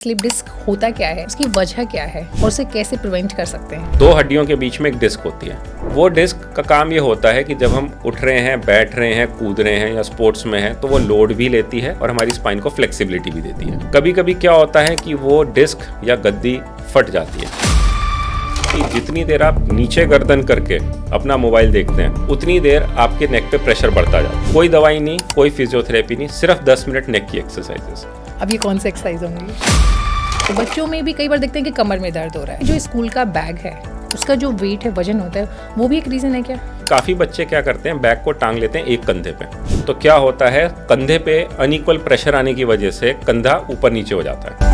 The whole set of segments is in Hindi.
स्लिप डिस्क होता क्या है, उसकी वजह क्या है और उसे कैसे प्रिवेंट कर सकते हैं? दो हड्डियों के बीच में एक डिस्क होती है। वो डिस्क का काम ये होता है कि जब हम उठ रहे हैं, बैठ रहे हैं, कूद रहे हैं या स्पोर्ट्स में हैं तो वो लोड भी लेती है और हमारी स्पाइन को फ्लेक्सिबिलिटी भी देती है। कभी कभी क्या होता है कि वो डिस्क या गद्दी फट जाती है कि जितनी देर आप नीचे गर्दन करके अपना मोबाइल देखते हैं उतनी देर आपके नेक पे प्रेशर बढ़ता जाता है। कोई दवाई नहीं, कोई फिजियोथेरेपी नहीं, सिर्फ 10 मिनट नेक की एक्सरसाइजेस। अब ये कौन सी एक्सरसाइज होंगी? तो बच्चों में भी कई बार देखते हैं कि कमर में दर्द हो रहा है। जो स्कूल का बैग है उसका जो वेट है, वजन होता है, वो भी एक रीजन है क्या? काफ़ी बच्चे क्या करते हैं, बैग को टांग लेते हैं एक कंधे पे। तो क्या होता है, कंधे पे अनइक्वल प्रेशर आने की वजह से कंधा ऊपर नीचे हो जाता है।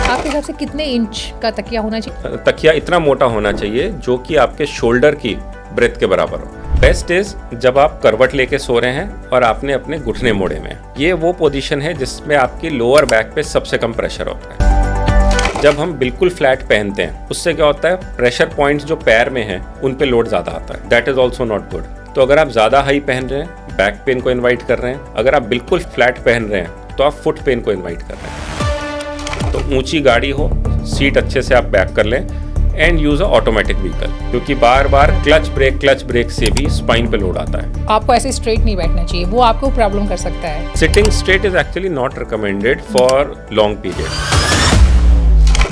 आपके हिसाब से कितने इंच का तकिया होना चाहिए? तकिया इतना मोटा होना चाहिए जो कि आपके शोल्डर की ब्रेथ के बराबर हो। बेस्ट इज जब आप करवट लेके सो रहे हैं और आपने अपने घुटने मोड़े में। ये वो पोजीशन है जिसमें आपकी लोअर बैक पे सबसे कम प्रेशर होता है। जब हम बिल्कुल फ्लैट पहनते हैं उससे क्या होता है, प्रेशर पॉइंट्स जो पैर में हैं उन पे लोड ज़्यादा आता है। That is also not good. तो अगर आप ज़्यादा हाई पहन रहे हैं, बैक पेन को इन्वाइट कर रहे हैं। अगर आप बिल्कुल फ्लैट पहन रहे हैं तो आप फुट पेन को इन्वाइट कर रहे हैं। तो ऊंची गाड़ी हो, सीट अच्छे से आप बैक कर लें and use a automatic vehicle, क्योंकि बार बार क्लच ब्रेक से भी स्पाइन पे लोड आता है। आपको ऐसे स्ट्रेट नहीं बैठना चाहिए, वो आपको प्रॉब्लम कर सकता है। Sitting straight is actually not recommended for long period.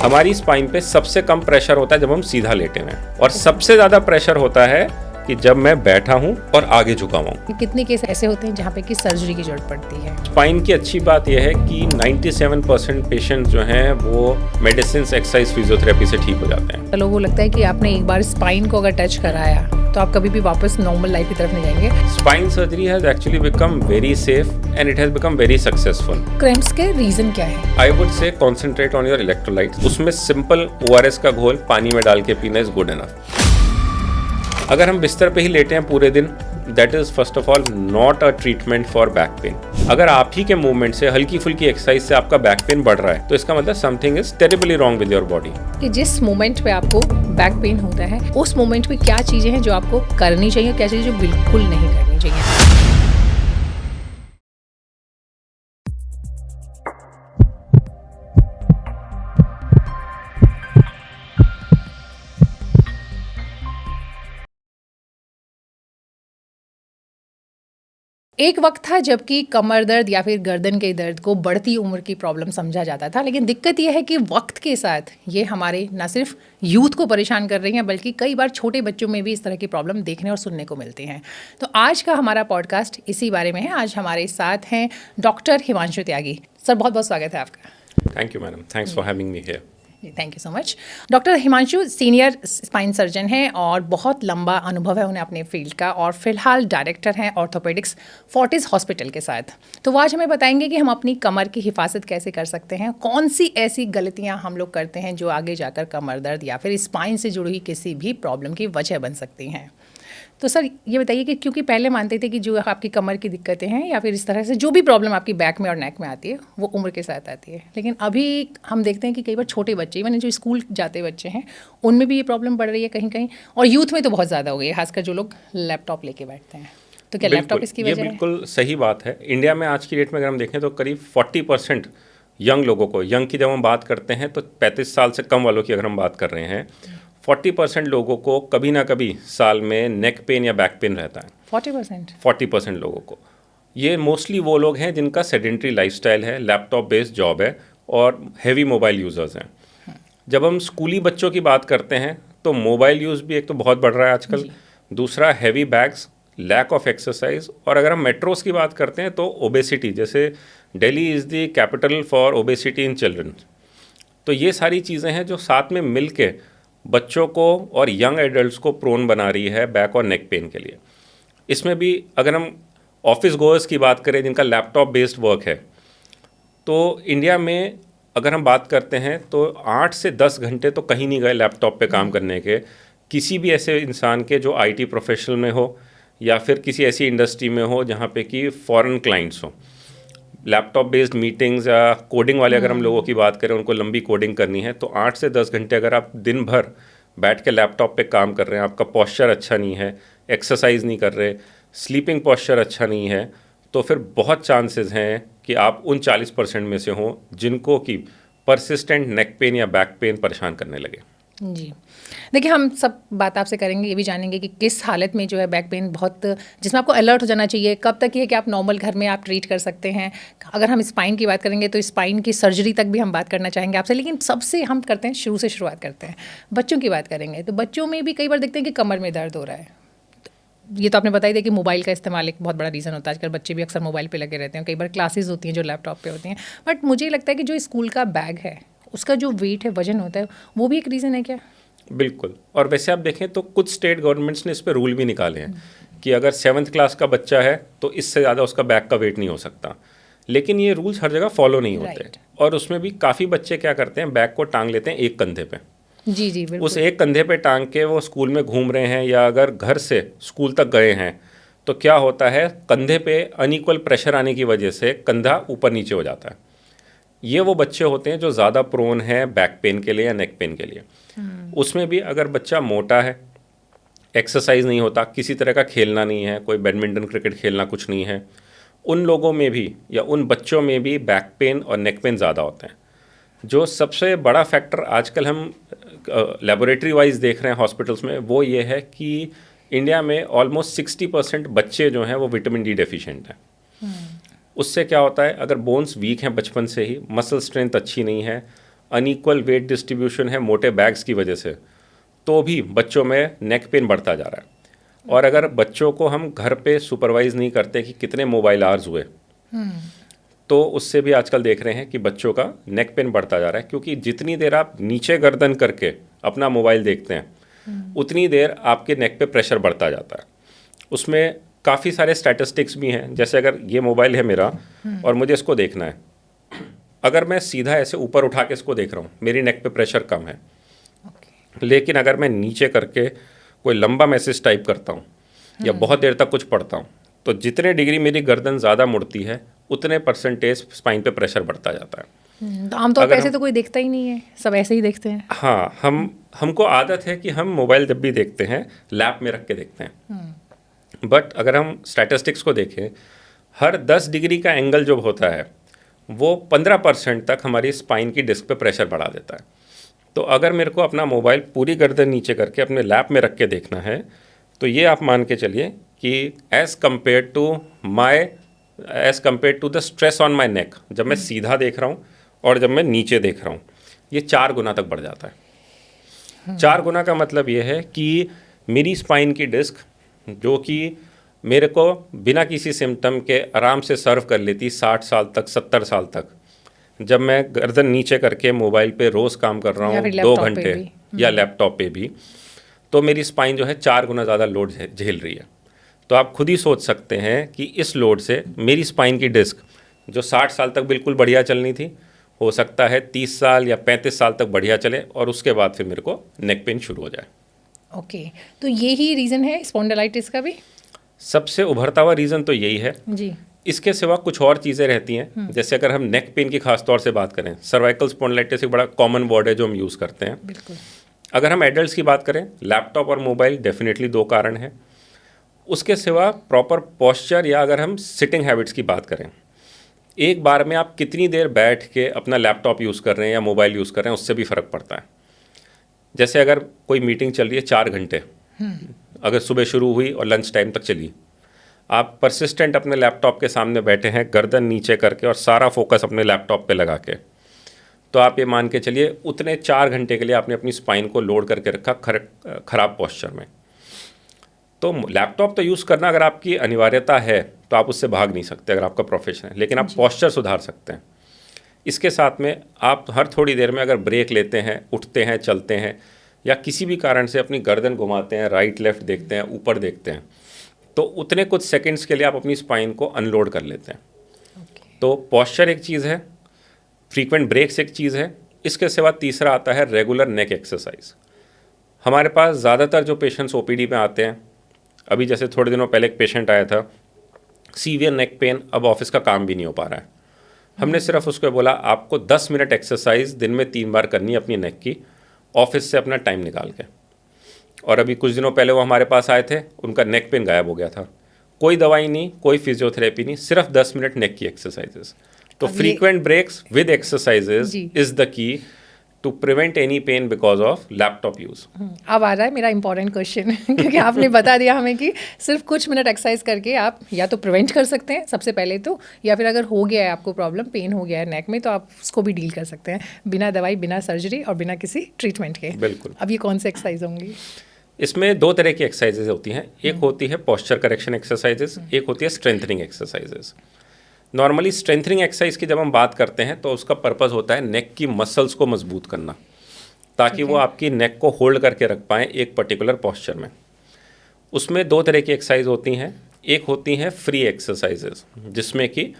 हमारी स्पाइन पे सबसे कम प्रेशर होता है जब हम सीधा लेटे हुए हैं, और सबसे ज्यादा प्रेशर होता है कि जब मैं बैठा हूँ और आगे झुका हुआ हूँ। कितने केस ऐसे होते हैं जहाँ पे कि सर्जरी की जरूरत पड़ती है? स्पाइन की अच्छी बात यह है कि 97% पेशेंट जो हैं वो मेडिसिन, एक्सरसाइज, फिजियोथेरेपी से ठीक हो जाते हैं। लोगों को लगता है कि आपने एक बार स्पाइन को अगर टच कराया तो आप कभी भी वापस नॉर्मल लाइफ की तरफ नहीं जाएंगे। Spine surgery has actually become very safe and it has become very successful. Cramps के रीजन क्या है? I would say concentrate on your electrolytes. उसमें सिंपल ORS का घोल पानी में डाल के पीना इज गुड इनफ। अगर हम बिस्तर पे ही लेटे हैं पूरे दिन, that is first of all not a treatment for back pain. अगर आप ही के मूवमेंट से, हल्की फुल्की एक्सरसाइज से आपका बैक पेन बढ़ रहा है तो इसका मतलब something is terribly wrong with your body. कि जिस मोमेंट पे आपको बैक पेन होता है उस मोमेंट पे क्या चीजें हैं जो आपको करनी चाहिए, क्या चीजें जो बिल्कुल नहीं करनी चाहिए? एक वक्त था जबकि कमर दर्द या फिर गर्दन के दर्द को बढ़ती उम्र की प्रॉब्लम समझा जाता था, लेकिन दिक्कत यह है कि वक्त के साथ ये हमारे न सिर्फ यूथ को परेशान कर रही हैं बल्कि कई बार छोटे बच्चों में भी इस तरह की प्रॉब्लम देखने और सुनने को मिलती हैं। तो आज का हमारा पॉडकास्ट इसी बारे में है। आज हमारे साथ हैं डॉक्टर हिमांशु त्यागी। सर, बहुत बहुत स्वागत है आपका। Thank you madam, thanks for having me here. Thank you so much. Doctor Himanshu senior spine surgeon हैं और बहुत लंबा अनुभव है उन्हें अपने फील्ड का, और फिलहाल डायरेक्टर हैं ऑर्थोपेडिक्स फोर्टिस हॉस्पिटल के साथ। तो वो आज हमें बताएंगे कि हम अपनी कमर की हिफाजत कैसे कर सकते हैं, कौन सी ऐसी गलतियां हम लोग करते हैं जो आगे जाकर कमर दर्द या फिर स्पाइन से जुड़ी हुई किसी भी प्रॉब्लम की वजह बन सकती हैं। तो सर ये बताइए कि क्योंकि पहले मानते थे कि जो आपकी कमर की दिक्कतें हैं या फिर इस तरह से जो भी प्रॉब्लम आपकी बैक में और नेक में आती है वो उम्र के साथ आती है, लेकिन अभी हम देखते हैं कि कई बार छोटे बच्चे, इवन जो स्कूल जाते बच्चे हैं, उनमें भी ये प्रॉब्लम बढ़ रही है कहीं कहीं, और यूथ में तो बहुत ज़्यादा हो गई है, खासकर जो लोग लैपटॉप लेके बैठते हैं। तो क्या लैपटॉप इसकी वजह है? ये बिल्कुल सही बात है। इंडिया में आज की डेट में अगर हम देखें तो करीब 40% यंग लोगों को, यंग की जब हम बात करते हैं तो 35 साल से कम वालों की अगर हम बात कर रहे हैं, 40% लोगों को कभी ना कभी साल में नेक पेन या बैक पेन रहता है। 40% लोगों को। ये मोस्टली वो लोग हैं जिनका सेडेंट्री लाइफस्टाइल है, लैपटॉप बेस्ड जॉब है और हैवी मोबाइल यूज़र्स हैं। जब हम स्कूली बच्चों की बात करते हैं तो मोबाइल यूज़ भी एक तो बहुत बढ़ रहा है आजकल, दूसरा heavy bags, lack of exercise, और अगर हम मेट्रोस की बात करते हैं तो ओबेसिटी, जैसे Delhi is the capital for obesity in children. तो ये सारी चीज़ें हैं जो साथ में मिल के बच्चों को और यंग एडल्ट्स को प्रोन बना रही है बैक और नेक पेन के लिए। इसमें भी अगर हम ऑफिस गोअर्स की बात करें जिनका लैपटॉप बेस्ड वर्क है, तो इंडिया में अगर हम बात करते हैं तो 8 से 10 घंटे तो कहीं नहीं गए लैपटॉप पे काम करने के, किसी भी ऐसे इंसान के जो IT प्रोफेशनल में हो या फिर किसी ऐसी इंडस्ट्री में हो जहाँ पे कि फॉरेन क्लाइंट्स हो। लैपटॉप बेस्ड मीटिंग्स या कोडिंग वाले अगर हम लोगों की बात करें, उनको लंबी कोडिंग करनी है, तो 8 से 10 घंटे अगर आप दिन भर बैठ के लैपटॉप पे काम कर रहे हैं, आपका पॉस्चर अच्छा नहीं है, एक्सरसाइज नहीं कर रहे, स्लीपिंग पॉस्चर अच्छा नहीं है, तो फिर बहुत चांसेस हैं कि आप उन 40% में से हों जिनको कि परसिस्टेंट नेक पेन या बैक पेन परेशान करने लगे। जी, देखिए हम सब बात आपसे करेंगे, ये भी जानेंगे कि किस हालत में जो है बैक पेन बहुत, जिसमें आपको अलर्ट हो जाना चाहिए, कब तक ये है कि आप नॉर्मल घर में आप ट्रीट कर सकते हैं। अगर हम स्पाइन की बात करेंगे तो स्पाइन की सर्जरी तक भी हम बात करना चाहेंगे आपसे, लेकिन सबसे हम करते हैं शुरू से शुरुआत करते हैं, बच्चों की बात करेंगे। तो बच्चों में भी कई बार देखते हैं कि कमर में दर्द हो रहा है। ये तो आपने बताई दिया कि मोबाइल का इस्तेमाल एक बहुत बड़ा रीज़न होता है। आजकल बच्चे भी अक्सर मोबाइल पे लगे रहते हैं, कई बार क्लासेस होती हैं जो लैपटॉप पे होती हैं। बट मुझे लगता है कि जो स्कूल का बैग है उसका जो वेट है, वजन होता है, वो भी एक रीज़न है क्या? बिल्कुल। और वैसे आप देखें तो कुछ स्टेट गवर्नमेंट्स ने इस पर रूल भी निकाले हैं कि अगर 7th क्लास का बच्चा है तो इससे ज़्यादा उसका बैग का वेट नहीं हो सकता, लेकिन ये रूल्स हर जगह फॉलो नहीं होते। Right. और उसमें भी काफ़ी बच्चे क्या करते हैं, बैग को टांग लेते हैं एक कंधे पे। जी जी बिल्कुल। उस एक कंधे पे टांग के वो स्कूल में घूम रहे हैं या अगर घर से स्कूल तक गए हैं तो क्या होता है, कंधे पे अनइक्वल प्रेशर आने की वजह से कंधा ऊपर नीचे हो जाता है। ये वो बच्चे होते हैं जो ज़्यादा प्रोन हैं बैक पेन के लिए या नेक पेन के लिए। उसमें भी अगर बच्चा मोटा है, एक्सरसाइज नहीं होता, किसी तरह का खेलना नहीं है, कोई बैडमिंटन क्रिकेट खेलना कुछ नहीं है, उन लोगों में भी या उन बच्चों में भी बैक पेन और नेक पेन ज़्यादा होते हैं। जो सबसे बड़ा फैक्टर आजकल हम लेबोरेटरी वाइज देख रहे हैं हॉस्पिटल्स में, वो ये है कि इंडिया में ऑलमोस्ट 60% बच्चे जो हैं वो विटामिन डी डेफिशिएंट हैं। उससे क्या होता है, अगर बोन्स वीक हैं बचपन से ही, मसल स्ट्रेंथ अच्छी नहीं है, अनइक्वल वेट डिस्ट्रीब्यूशन है मोटे बैग्स की वजह से, तो भी बच्चों में नेक पेन बढ़ता जा रहा है। और अगर बच्चों को हम घर पे सुपरवाइज नहीं करते कि कितने मोबाइल आवर्स हुए, तो उससे भी आजकल देख रहे हैं कि बच्चों का नेक पेन बढ़ता जा रहा है। क्योंकि जितनी देर आप नीचे गर्दन करके अपना मोबाइल देखते हैं उतनी देर आपके नेक पे प्रेशर बढ़ता जाता है। उसमें काफ़ी सारे स्टैटिस्टिक्स भी हैं, जैसे अगर ये मोबाइल है मेरा और मुझे इसको देखना है, अगर मैं सीधा ऐसे ऊपर उठा के इसको देख रहा हूँ मेरी नेक पे प्रेशर कम है। लेकिन अगर मैं नीचे करके कोई लंबा मैसेज टाइप करता हूँ या बहुत देर तक कुछ पढ़ता हूँ, तो जितने डिग्री मेरी गर्दन ज़्यादा मुड़ती है उतने परसेंटेज स्पाइन पे प्रेशर बढ़ता जाता है। तो आमतौर पर ऐसे तो कोई देखता ही नहीं है, सब ऐसे ही देखते हैं। हाँ, हमको आदत है कि हम मोबाइल जब भी देखते हैं लैप में रख के देखते हैं। बट अगर हम स्टैटिस्टिक्स को देखें, हर 10 डिग्री का एंगल जो होता है वो 15% तक हमारी स्पाइन की डिस्क पे प्रेशर बढ़ा देता है। तो अगर मेरे को अपना मोबाइल पूरी गर्दन नीचे करके अपने लैप में रख के देखना है, तो ये आप मान के चलिए कि as compare to the stress on my neck, जब मैं सीधा देख रहा हूँ और जब मैं नीचे देख रहा हूँ, ये 4 गुना तक बढ़ जाता है। 4 गुना का मतलब ये है कि मेरी स्पाइन की डिस्क, जो कि मेरे को बिना किसी सिम्टम के आराम से सर्व कर लेती 60 साल तक, 70 साल तक, जब मैं गर्दन नीचे करके मोबाइल पे रोज़ काम कर रहा हूँ 2 घंटे या लैपटॉप पे भी, तो मेरी स्पाइन जो है 4 गुना ज़्यादा लोड झेल रही है। तो आप खुद ही सोच सकते हैं कि इस लोड से मेरी स्पाइन की डिस्क जो 60 साल तक बिल्कुल बढ़िया चलनी थी, हो सकता है 30 साल या 35 साल तक बढ़िया चले और उसके बाद फिर मेरे को नेक पेन शुरू हो जाए। ओके, तो यही रीज़न है स्पॉन्डिलाइटिस का भी? सबसे उभरता हुआ रीज़न तो यही है जी। इसके सिवा कुछ और चीज़ें रहती हैं। जैसे अगर हम नेक पेन की खास तौर से बात करें, सर्वाइकल स्पॉन्डिलाइटिस एक बड़ा कॉमन वर्ड है जो हम यूज़ करते हैं। बिल्कुल। अगर हम एडल्ट्स की बात करें, लैपटॉप और मोबाइल डेफिनेटली 2 कारण हैं। उसके सिवा प्रॉपर पॉस्चर या अगर हम सिटिंग हैबिट्स की बात करें, एक बार में आप कितनी देर बैठ के अपना लैपटॉप यूज़ कर रहे हैं या मोबाइल यूज़ कर रहे हैं, उससे भी फ़र्क पड़ता है। जैसे अगर कोई मीटिंग चल रही है 4 घंटे, अगर सुबह शुरू हुई और लंच टाइम तक चली, आप परसिस्टेंट अपने लैपटॉप के सामने बैठे हैं गर्दन नीचे करके और सारा फोकस अपने लैपटॉप पे लगा के, तो आप ये मान के चलिए उतने 4 घंटे के लिए आपने अपनी स्पाइन को लोड करके रखा खराब पॉस्चर में। तो लैपटॉप तो यूज़ करना अगर आपकी अनिवार्यता है तो आप उससे भाग नहीं सकते अगर आपका प्रोफेशन है, लेकिन आप पॉस्चर सुधार सकते हैं। इसके साथ में आप हर थोड़ी देर में अगर ब्रेक लेते हैं, उठते हैं, चलते हैं या किसी भी कारण से अपनी गर्दन घुमाते हैं, राइट लेफ़्ट देखते हैं, ऊपर देखते हैं, तो उतने कुछ सेकंड्स के लिए आप अपनी स्पाइन को अनलोड कर लेते हैं। तो पॉस्चर एक चीज़ है, फ्रीक्वेंट ब्रेक्स एक चीज़ है। इसके सिवा तीसरा आता है रेगुलर नेक एक्सरसाइज। हमारे पास ज़्यादातर जो पेशेंट्स ओपीडी में आते हैं, अभी जैसे थोड़े दिनों पहले एक पेशेंट आया था, सीवियर नेक पेन, अब ऑफिस का काम भी नहीं हो पा रहा है। हमने सिर्फ उसको बोला आपको 10 मिनट एक्सरसाइज दिन में 3 बार करनी है अपनी नेक की, ऑफिस से अपना टाइम निकाल के। और अभी कुछ दिनों पहले वो हमारे पास आए थे, उनका नेक पेन गायब हो गया था। कोई दवाई नहीं, कोई फिजियोथेरेपी नहीं, सिर्फ 10 मिनट नेक की एक्सरसाइजेस। तो अब ये- फ्रीक्वेंट ब्रेक्स विद एक्सरसाइजेज जी। Is the key to prevent any pain because of laptop use. अब आ रहा है मेरा इंपॉर्टेंट क्वेश्चन क्योंकि आपने बता दिया हमें कि सिर्फ कुछ मिनट एक्सरसाइज करके आप या तो प्रिवेंट कर सकते हैं सबसे पहले तो, या फिर अगर हो गया है आपको प्रॉब्लम, पेन हो गया है नेक में, तो आप उसको भी डील कर सकते हैं बिना दवाई, बिना सर्जरी और बिना किसी ट्रीटमेंट के। बिल्कुल। अब ये कौन से एक्सरसाइज होंगी? इसमें दो तरह की एक्सरसाइजेज होती हैं, एक होती है पोस्चर करेक्शन एक्सरसाइजेज, एक होती है strengthening exercises. Normally strengthening exercise की जब हम बात करते हैं तो उसका पर्पस होता है नेक की मसल्स को मजबूत करना, ताकि वो आपकी नेक को होल्ड करके रख पाएँ एक पर्टिकुलर पोस्चर में। उसमें दो तरह की एक्सरसाइज होती हैं, एक होती हैं फ्री एक्सरसाइजेज, जिसमें कि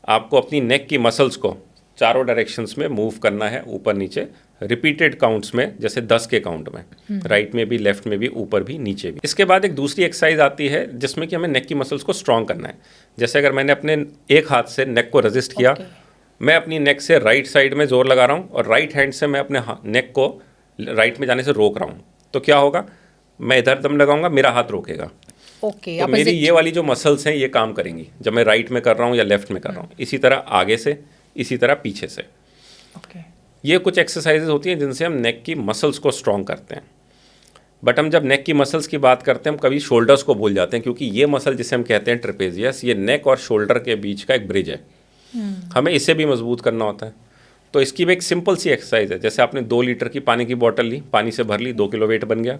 आपको अपनी नेक की मसल्स को चारों डायरेक्शंस में मूव करना है, ऊपर नीचे, रिपीटेड काउंट्स में, जैसे 10 के काउंट में, राइट में भी, लेफ्ट में भी, ऊपर भी, नीचे भी। इसके बाद एक दूसरी एक्सरसाइज आती है जिसमें कि हमें नेक की मसल्स को स्ट्रॉन्ग करना है। जैसे अगर मैंने अपने एक हाथ से नेक को रेजिस्ट किया, मैं अपनी नेक से राइट साइड में जोर लगा रहा हूँ और राइट हैंड से मैं अपने नेक को राइट में जाने से रोक रहा हूँ, तो क्या होगा, मैं इधर दम लगाऊंगा, मेरा हाथ रोकेगा। ओके, तो मेरी ये वाली जो मसल्स हैं ये काम करेंगी जब मैं राइट में कर रहा हूँ या लेफ्ट में कर रहा हूँ। इसी तरह आगे से, इसी तरह पीछे से। ओके, ये कुछ एक्सरसाइजेज होती हैं जिनसे हम नेक की मसल्स को स्ट्रॉन्ग करते हैं। बट हम जब नेक की मसल्स की बात करते हैं हम कभी शोल्डर्स को भूल जाते हैं, क्योंकि ये मसल जिसे हम कहते हैं ट्रेपेजियस, ये नेक और शोल्डर के बीच का एक ब्रिज है। हमें इसे भी मजबूत करना होता है। तो इसकी भी एक सिंपल सी एक्सरसाइज है। जैसे आपने 2 लीटर की पानी की बोतल ली, पानी से भर ली, 2 किलो वेट बन गया,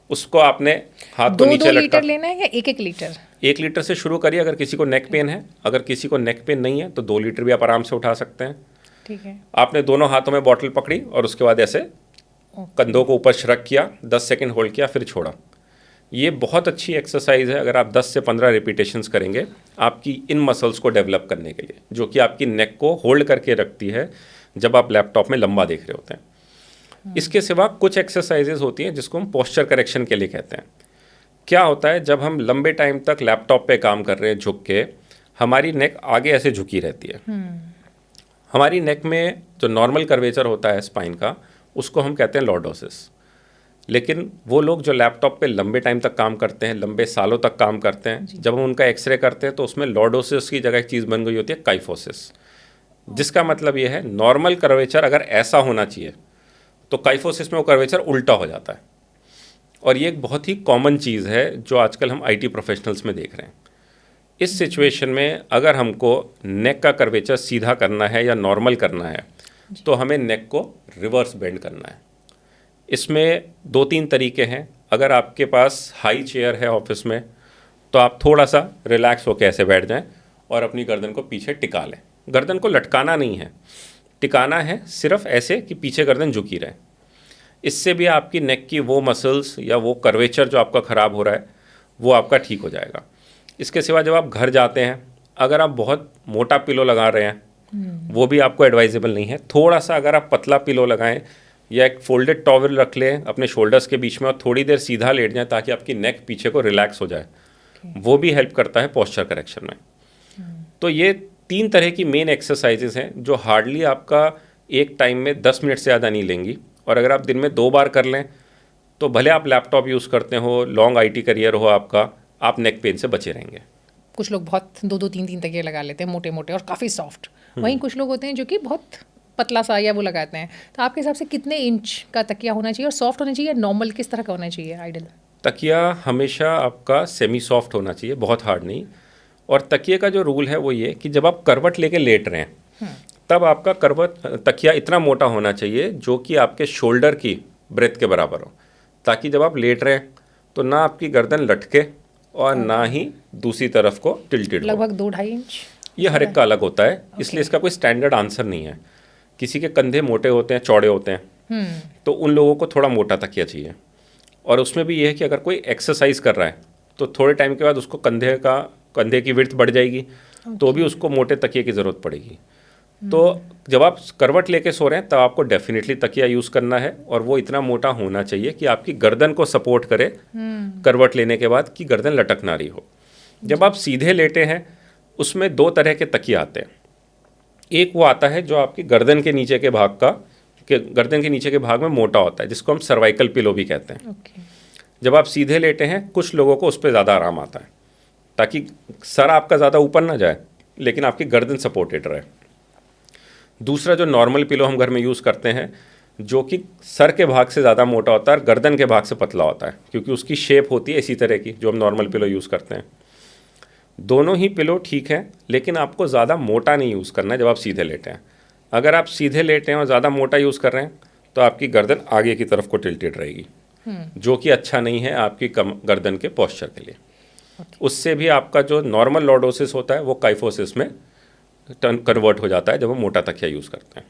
उसको आपने हाथ को नीचे 2 लटका। लीटर लेना है या 1 लीटर? 1 लीटर से शुरू करिए अगर किसी को नेक पेन है। अगर किसी को नेक पेन नहीं है तो 2 लीटर भी आप आराम से उठा सकते हैं। ठीक है। आपने दोनों हाथों में बॉटल पकड़ी और उसके बाद ऐसे कंधों को ऊपर श्रक किया, 10 सेकंड होल्ड किया, फिर छोड़ा। ये बहुत अच्छी एक्सरसाइज है। अगर आप 10 से 15 रिपीटेशंस करेंगे आपकी इन मसल्स को डेवलप करने के लिए, जो कि आपकी नेक को होल्ड करके रखती है जब आप लैपटॉप में लंबा देख रहे होते हैं। इसके सिवा कुछ एक्सरसाइजेज होती हैं जिसको हम पोस्चर करेक्शन के लिए कहते हैं। क्या होता है, जब हम लंबे टाइम तक लैपटॉप पे काम कर रहे हैं झुक के, हमारी नेक आगे ऐसे झुकी रहती है। हमारी नेक में जो नॉर्मल कर्वेचर होता है स्पाइन का, उसको हम कहते हैं लॉर्डोसिस। लेकिन वो लोग जो लैपटॉप पे लंबे टाइम तक काम करते हैं, लंबे सालों तक काम करते हैं, जब हम उनका एक्सरे करते हैं तो उसमें लॉर्डोसिस की जगह एक चीज़ बन गई होती है काइफोसिस, जिसका मतलब ये है नॉर्मल कर्वेचर अगर ऐसा होना चाहिए तो काइफोसिस में वो कर्वेचर उल्टा हो जाता है। और ये एक बहुत ही कॉमन चीज़ है जो आजकल हम आईटी प्रोफेशनल्स में देख रहे हैं। इस सिचुएशन में अगर हमको नेक का कर्वेचर सीधा करना है या नॉर्मल करना है तो हमें नेक को रिवर्स बेंड करना है। इसमें 2-3 तरीके हैं। अगर आपके पास हाई चेयर है ऑफिस में तो आप थोड़ा सा रिलैक्स होकर ऐसे बैठ जाएं और अपनी गर्दन को पीछे टिका लें। गर्दन को लटकाना नहीं है, टिकाना है, सिर्फ ऐसे कि पीछे गर्दन झुकी रहे। इससे भी आपकी नेक की वो मसल्स या वो कर्वेचर जो आपका ख़राब हो रहा है वो आपका ठीक हो जाएगा। इसके सिवा जब आप घर जाते हैं, अगर आप बहुत मोटा पिलो लगा रहे हैं वो भी आपको एडवाइजेबल नहीं है। थोड़ा सा अगर आप पतला पिलो लगाएं या एक फोल्डेड टॉवल रख लें अपने शोल्डर्स के बीच में और थोड़ी देर सीधा लेट जाएं ताकि आपकी नेक पीछे को रिलैक्स हो जाए, वो भी हेल्प करता है पोस्चर करेक्शन में। तो ये 3 तरह की मेन एक्सरसाइजेज हैं जो हार्डली आपका एक टाइम में 10 मिनट से ज़्यादा नहीं लेंगी। और अगर आप दिन में 2 बार कर लें तो भले आप लैपटॉप यूज़ करते हो, लॉन्ग आईटी करियर हो आपका, आप नेक पेन से बचे रहेंगे। कुछ लोग बहुत 2-2 3-3 तकिए लगा लेते हैं, मोटे मोटे और काफ़ी सॉफ्ट। वहीं कुछ लोग होते हैं जो कि बहुत पतला सा या वो लगाते हैं। तो आपके हिसाब से कितने इंच का तकिया होना चाहिए और सॉफ्ट होना चाहिए, नॉर्मल किस तरह का होना चाहिए आइडियल? तकिया हमेशा आपका सेमी सॉफ्ट होना चाहिए, बहुत हार्ड नहीं। और तकिए का जो रूल है वो ये कि जब आप करवट लेके लेट रहे हैं तब आपका तकिया इतना मोटा होना चाहिए जो कि आपके शोल्डर की ब्रेथ के बराबर हो, ताकि जब आप लेट रहे हैं तो ना आपकी गर्दन लटके और ना ही दूसरी तरफ को टिल्टेड हो। लगभग 2-2.5 इंच। ये हर एक का अलग होता है, इसलिए इसका कोई स्टैंडर्ड आंसर नहीं है। किसी के कंधे मोटे होते हैं, चौड़े होते हैं, तो उन लोगों को थोड़ा मोटा तकिया चाहिए। और उसमें भी ये है कि अगर कोई एक्सरसाइज कर रहा है तो थोड़े टाइम के बाद उसको कंधे की विड्थ बढ़ जाएगी, तो भी उसको मोटे तकिए की ज़रूरत पड़ेगी। तो जब आप करवट लेके सो रहे हैं तब आपको डेफिनेटली तकिया यूज़ करना है, और वो इतना मोटा होना चाहिए कि आपकी गर्दन को सपोर्ट करे करवट लेने के बाद, कि गर्दन लटक ना रही हो। जब आप सीधे लेटे हैं उसमें 2 तरह के तकिए आते हैं। एक वो आता है जो आपकी गर्दन के नीचे के भाग गर्दन के नीचे के भाग में मोटा होता है, जिसको हम सर्वाइकल पिलो भी कहते हैं। जब आप सीधे लेटे हैं कुछ लोगों को उस पर ज़्यादा आराम आता है, ताकि सर आपका ज़्यादा ऊपर ना जाए लेकिन आपकी गर्दन सपोर्टेड रहे। दूसरा जो नॉर्मल पिलो हम घर में यूज़ करते हैं, जो कि सर के भाग से ज़्यादा मोटा होता है और गर्दन के भाग से पतला होता है, क्योंकि उसकी शेप होती है इसी तरह की जो हम नॉर्मल पिलो यूज़ करते हैं। दोनों ही पिलो ठीक है, लेकिन आपको ज़्यादा मोटा नहीं यूज़ करना है जब आप सीधे लेटे हैं। अगर आप सीधे लेटे हैं और ज़्यादा मोटा यूज़ कर रहे हैं तो आपकी गर्दन आगे की तरफ को टिल्टेड रहेगी, जो कि अच्छा नहीं है आपकी गर्दन के पोस्चर के लिए। उससे भी आपका जो नॉर्मल लॉर्डोसिस होता है वो काइफोसिस में कन्वर्ट हो जाता है जब हम मोटा तकिया यूज़ करते हैं,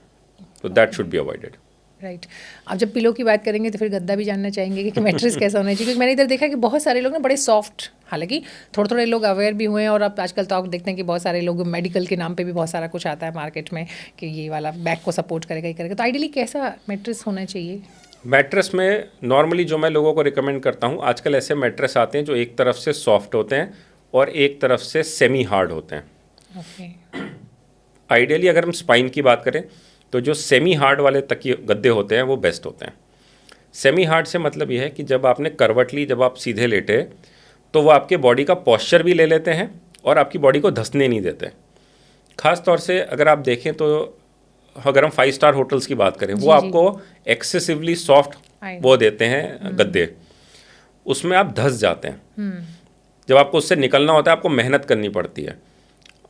तो that should be avoided. Right अब जब पिलो की बात करेंगे तो फिर गद्दा भी जानना चाहेंगे कि मैट्रेस कैसा होना चाहिए, क्योंकि मैंने इधर देखा कि बहुत सारे लोग ना बड़े सॉफ्ट, हालांकि थोड़े थोड़े लोग अवेयर भी हुए हैं और अब आजकल तो आप देखते हैं कि बहुत सारे लोग मेडिकल के नाम पे भी बहुत सारा कुछ आता है मार्केट में कि ये वाला बैक को सपोर्ट करेगा ही करेगा, तो आइडियली कैसा मैट्रेस होना चाहिए? मैट्रेस में नॉर्मली जो मैं लोगों को रिकमेंड करता हूँ, आजकल ऐसे मैट्रेस आते हैं जो एक तरफ से सॉफ्ट होते हैं और एक तरफ से सेमी हार्ड होते हैं। ओके आइडियली अगर हम स्पाइन की बात करें तो जो सेमी हार्ड वाले तकिए गद्दे होते हैं वो बेस्ट होते हैं। सेमी हार्ड से मतलब ये है कि जब आपने करवट ली, जब आप सीधे लेटे तो वो आपके बॉडी का पॉस्चर भी ले लेते हैं और आपकी बॉडी को धंसने नहीं देते। ख़ास तौर से अगर आप देखें तो अगर हम 5 स्टार होटल्स की बात करें, वो आपको एक्सेसिवली सॉफ्ट वो देते हैं गद्दे, उसमें आप धंस जाते हैं। जब आपको उससे निकलना होता है आपको मेहनत करनी पड़ती है,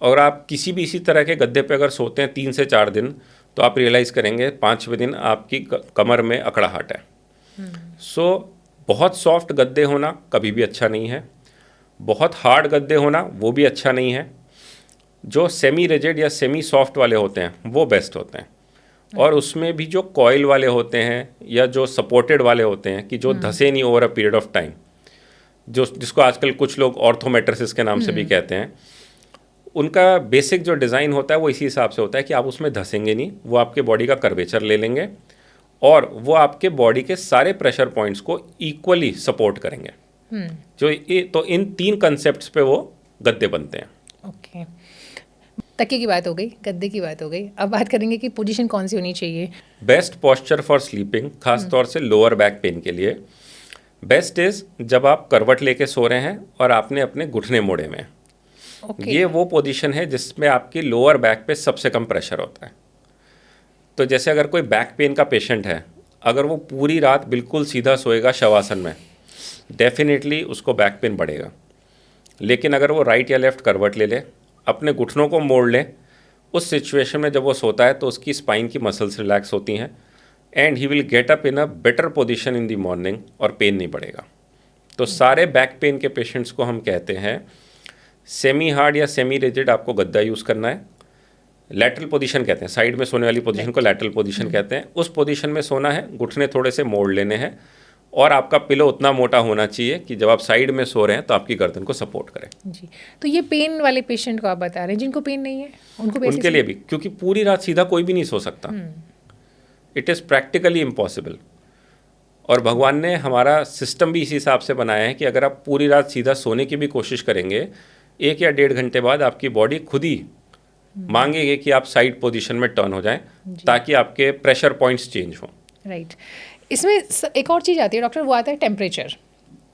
और आप किसी भी इसी तरह के गद्दे पे अगर सोते हैं 3 से 4 दिन तो आप रियलाइज़ करेंगे 5वें दिन आपकी कमर में अकड़ाहट है। सो बहुत सॉफ्ट गद्दे होना कभी भी अच्छा नहीं है, बहुत हार्ड गद्दे होना वो भी अच्छा नहीं है। जो सेमी रिजिड या सेमी सॉफ्ट वाले होते हैं वो बेस्ट होते हैं, और उसमें भी जो कॉइल वाले होते हैं या जो सपोर्टेड वाले होते हैं कि जो धंसे नहीं over a period of time, जो जिसको आजकल कुछ लोग ऑर्थो मैट्रेसेस के नाम से भी कहते हैं, उनका बेसिक जो डिज़ाइन होता है वो इसी हिसाब से होता है कि आप उसमें धंसेंगे नहीं, वो आपके बॉडी का कर्वेचर ले लेंगे और वो आपके बॉडी के सारे प्रेशर पॉइंट्स को इक्वली सपोर्ट करेंगे। तो इन 3 कंसेप्ट्स पे वो गद्दे बनते हैं। ओके तकिए की बात हो गई, गद्दे की बात हो गई, अब बात करेंगे कि पोजीशन कौन सी होनी चाहिए। बेस्ट पोस्चर फॉर स्लीपिंग, खास तौर से लोअर बैक पेन के लिए बेस्ट इज़ जब आप करवट लेके सो रहे हैं और आपने अपने घुटने मोड़े में। ये वो पोजीशन है जिसमें आपकी लोअर बैक पे सबसे कम प्रेशर होता है। तो जैसे अगर कोई बैक पेन का पेशेंट है, अगर वो पूरी रात बिल्कुल सीधा सोएगा शवासन में, डेफिनेटली उसको बैक पेन बढ़ेगा। लेकिन अगर वो राइट या लेफ़्ट करवट ले ले, अपने घुटनों को मोड़ ले, उस सिचुएशन में जब वो सोता है तो उसकी स्पाइन की मसल्स रिलैक्स होती हैं and he will get up in a better position in the morning और पेन नहीं बढ़ेगा। तो सारे बैक पेन के पेशेंट्स को हम कहते हैं सेमी हार्ड या सेमी रिजिड आपको गद्दा यूज़ करना है। लैटरल पोजीशन कहते हैं, साइड में सोने वाली पोजीशन को लैटरल पोजीशन कहते हैं। उस पोजीशन में सोना है, घुटने थोड़े से मोड़ लेने हैं और आपका पिलो उतना मोटा होना चाहिए कि जब आप साइड में सो रहे हैं तो आपकी गर्दन को सपोर्ट करें। जी तो ये पेन वाले पेशेंट को आप बता रहे हैं, जिनको पेन नहीं है उनके लिए भी, क्योंकि पूरी रात सीधा कोई भी नहीं सो सकता, इट इज़ प्रैक्टिकली इम्पॉसिबल। और भगवान ने हमारा सिस्टम भी इसी हिसाब से बनाया है कि अगर आप पूरी रात सीधा सोने की भी कोशिश करेंगे, 1 या 1.5 घंटे बाद आपकी बॉडी खुद ही मांगेगी कि आप साइड पोजीशन में टर्न हो जाएं ताकि आपके प्रेशर पॉइंट्स चेंज हों। राइट इसमें एक और चीज़ आती है डॉक्टर, वो आता है टेम्परेचर,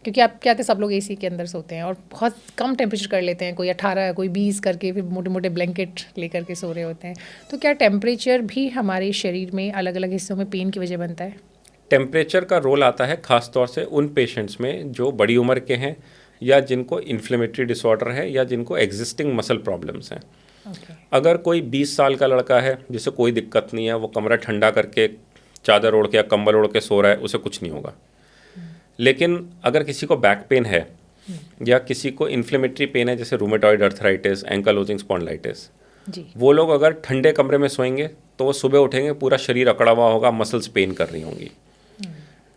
क्योंकि आप क्या कहते हैं सब लोग एसी के अंदर सोते हैं और बहुत कम टेम्परेचर कर लेते हैं, कोई 18 कोई 20 करके फिर मोटे मोटे ब्लैंकेट लेकर के सो रहे होते हैं। तो क्या टेम्परेचर भी हमारे शरीर में अलग अलग हिस्सों में पेन की वजह बनता है? टेम्परेचर का रोल आता है खास तौर से उन पेशेंट्स में जो बड़ी उम्र के हैं या जिनको इन्फ्लेमेटरी डिसऑर्डर है या जिनको एग्जिस्टिंग मसल प्रॉब्लम्स हैं। अगर कोई 20 साल का लड़का है जिसे कोई दिक्कत नहीं है, वो कमरा ठंडा करके चादर ओढ़ के या कंबल ओढ़ के सो रहा है, उसे कुछ नहीं होगा। लेकिन अगर किसी को बैक पेन है या किसी को इन्फ्लेमेटरी पेन है जैसे रूमेटॉइड अर्थराइटिस, एंकलोजिंग स्पॉन्डिलाइटिस, वो लोग अगर ठंडे कमरे में सोएंगे तो वो सुबह उठेंगे पूरा शरीर अकड़ा हुआ होगा, मसल्स पेन कर रही होंगी।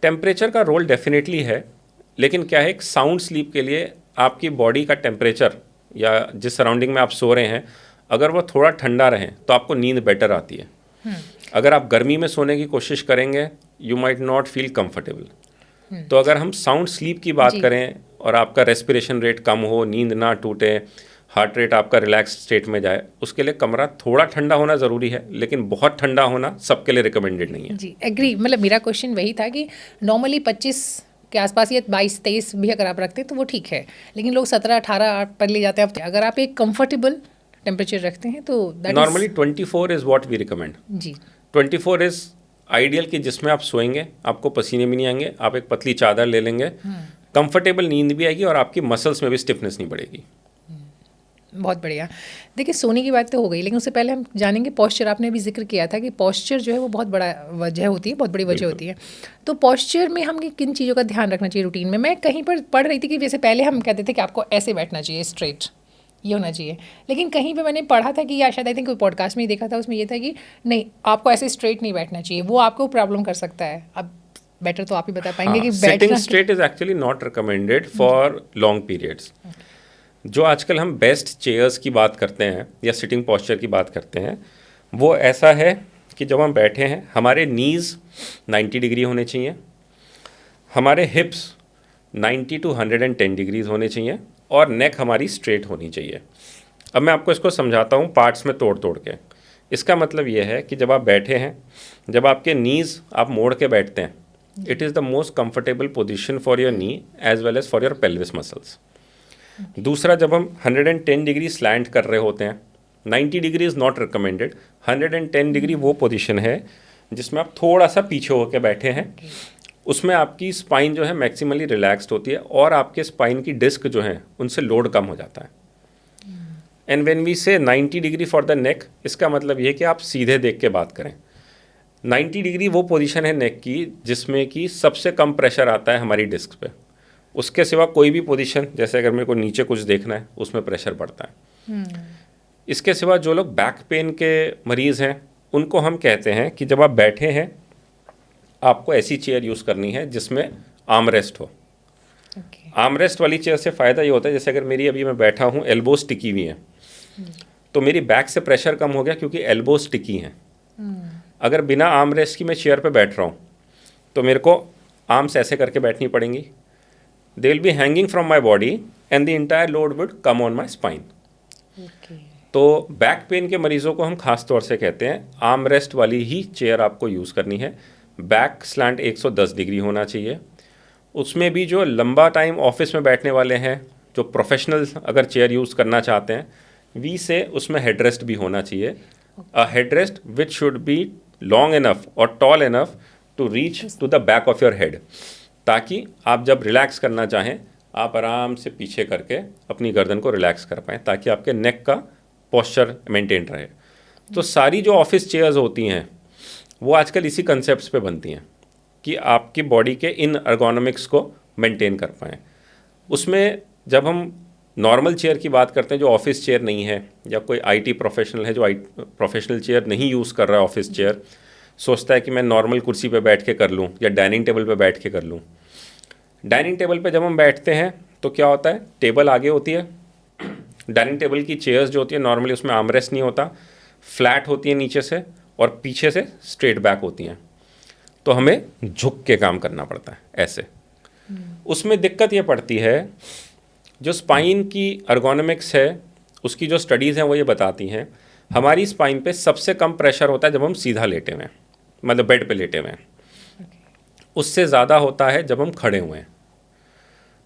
टेम्परेचर का रोल डेफिनेटली है, लेकिन क्या है, एक साउंड स्लीप के लिए आपकी बॉडी का टेम्परेचर या जिस सराउंडिंग में आप सो रहे हैं अगर वो थोड़ा ठंडा रहे तो आपको नींद बेटर आती है। अगर आप गर्मी में सोने की कोशिश करेंगे you might not feel comfortable. तो अगर हम साउंड स्लीप की बात करें और आपका रेस्पिरेशन रेट कम हो, नींद ना टूटे, हार्ट रेट आपका रिलैक्स स्टेट में जाए, उसके लिए कमरा थोड़ा ठंडा होना ज़रूरी है, लेकिन बहुत ठंडा होना सबके लिए रिकमेंडेड नहीं है। जी एग्री, मतलब मेरा क्वेश्चन वही था कि नॉर्मली 25 के आसपास या 22-23 भी अगर आप रखते हैं तो वो ठीक है, लेकिन लोग 17-18 पर ले जाते हैं। अगर आप एक कंफर्टेबल टेम्परेचर रखते हैं, तो normally 24 is what we recommend. जी 24 इज़ आइडियल कि जिसमें आप सोएंगे, आपको पसीने भी नहीं आएंगे, आप एक पतली चादर ले लेंगे, कंफर्टेबल नींद भी आएगी और आपकी मसल्स में भी स्टिफनेस नहीं बढ़ेगी। बहुत बढ़िया। देखिए सोने की बात तो हो गई, लेकिन उससे पहले हम जानेंगे पॉस्चर। आपने अभी जिक्र किया था कि पॉस्चर जो है वो बहुत बड़ा वजह होती है, बहुत बड़ी वजह होती है। तो पॉस्चर में हम किन चीज़ों का ध्यान रखना चाहिए रूटीन में? मैं कहीं पर पढ़ रही थी कि जैसे पहले हम कहते थे कि आपको ऐसे बैठना चाहिए, स्ट्रेट ये होना चाहिए, लेकिन कहीं पे मैंने पढ़ा था कि, या शायद आई थिंक कोई पॉडकास्ट में ही देखा था, उसमें ये था कि नहीं, आपको ऐसे स्ट्रेट नहीं बैठना चाहिए, वो आपको प्रॉब्लम कर सकता है। अब बेटर तो आप ही बता पाएंगे कि sitting straight is actually not recommended for long periods. जो आजकल हम बेस्ट चेयर्स की बात करते हैं या सिटिंग पॉस्चर की बात करते हैं, वो ऐसा है कि जब हम बैठे हैं हमारे नीज़ 90 डिग्री होने चाहिए, हमारे हिप्स 90 to 110 डिग्रीज होने चाहिए और नेक हमारी स्ट्रेट होनी चाहिए। अब मैं आपको इसको समझाता हूँ पार्ट्स में तोड़ तोड़ के। इसका मतलब ये है कि जब आप बैठे हैं, जब आपके नीज़ आप मोड़ के बैठते हैं, it is the most comfortable position for your knee as well as for your pelvis muscles. दूसरा, जब हम 110 डिग्री स्लैंट कर रहे होते हैं, 90 degree is not recommended, 110 degree वो पोजीशन है जिसमें आप थोड़ा सा पीछे होकर बैठे हैं। उसमें आपकी स्पाइन जो है मैक्सिमली रिलैक्स्ड होती है और आपके स्पाइन की डिस्क जो है उनसे लोड कम हो जाता है। एंड व्हेन वी से 90 डिग्री फॉर द नेक, इसका मतलब ये है कि आप सीधे देख के बात करें। 90 डिग्री वो पोजीशन है नेक की जिसमें कि सबसे कम प्रेशर आता है हमारी डिस्क पे। उसके सिवा कोई भी पोजीशन, जैसे अगर मेरे को नीचे कुछ देखना है, उसमें प्रेशर पड़ता है। इसके सिवा जो लोग बैक पेन के मरीज़ हैं, उनको हम कहते हैं कि जब आप बैठे हैं आपको ऐसी चेयर यूज़ करनी है जिसमें आर्म रेस्ट हो। आर्म रेस्ट वाली चेयर से फ़ायदा ये होता है, जैसे अगर मेरी अभी मैं बैठा हूँ, एल्बोज टिकी हुई हैं, तो मेरी बैक से प्रेशर कम हो गया क्योंकि एल्बोज टिकी हैं। अगर बिना आर्म रेस्ट की मैं चेयर पे बैठ रहा हूँ तो मेरे को आर्म्स ऐसे करके बैठनी पड़ेंगी, they will be hanging from my body and the entire load would come on my spine. तो बैक पेन के मरीज़ों को हम खास तौर से कहते हैं आर्म रेस्ट वाली ही चेयर आपको यूज़ करनी है। बैक स्लैंट 110 डिग्री होना चाहिए। उसमें भी जो लंबा टाइम ऑफिस में बैठने वाले हैं, जो प्रोफेशनल अगर चेयर यूज़ करना चाहते हैं, वी से उसमें हेडरेस्ट भी होना चाहिए। A headrest which should be long enough और tall enough to reach to the back of your head, ताकि आप जब रिलैक्स करना चाहें आप आराम से पीछे करके अपनी गर्दन को रिलैक्स कर पाएँ, ताकि आपके नेक का पोस्चर मेंटेन रहे। तो सारी जो ऑफिस चेयर्स होती हैं वो आजकल इसी कंसेप्ट्स पे बनती हैं कि आपकी बॉडी के इन अर्गोनॉमिक्स को मेंटेन कर पाएँ। उसमें जब हम नॉर्मल चेयर की बात करते हैं, जो ऑफिस चेयर नहीं है, या कोई आईटी प्रोफेशनल है जो प्रोफेशनल चेयर नहीं यूज़ कर रहा है ऑफिस चेयर, सोचता है कि मैं नॉर्मल कुर्सी पे बैठ के कर लूँ या डाइनिंग टेबल पे बैठ के कर लूँ। डाइनिंग टेबल पे जब हम बैठते हैं तो क्या होता है, टेबल आगे होती है, डाइनिंग टेबल की चेयर्स जो होती है नॉर्मली उसमें आर्मरेस्ट नहीं होता, फ्लैट होती है नीचे से और पीछे से स्ट्रेट बैक होती हैं, तो हमें झुक के काम करना पड़ता है ऐसे। उसमें दिक्कत ये पड़ती है, जो स्पाइन की अर्गोनॉमिक्स है उसकी जो स्टडीज़ हैं वो ये बताती हैं हमारी स्पाइन पे सबसे कम प्रेशर होता है जब हम सीधा लेटे हुए हैं, मतलब बेड पे लेटे हुए हैं। उससे ज़्यादा होता है जब हम खड़े हुए हैं,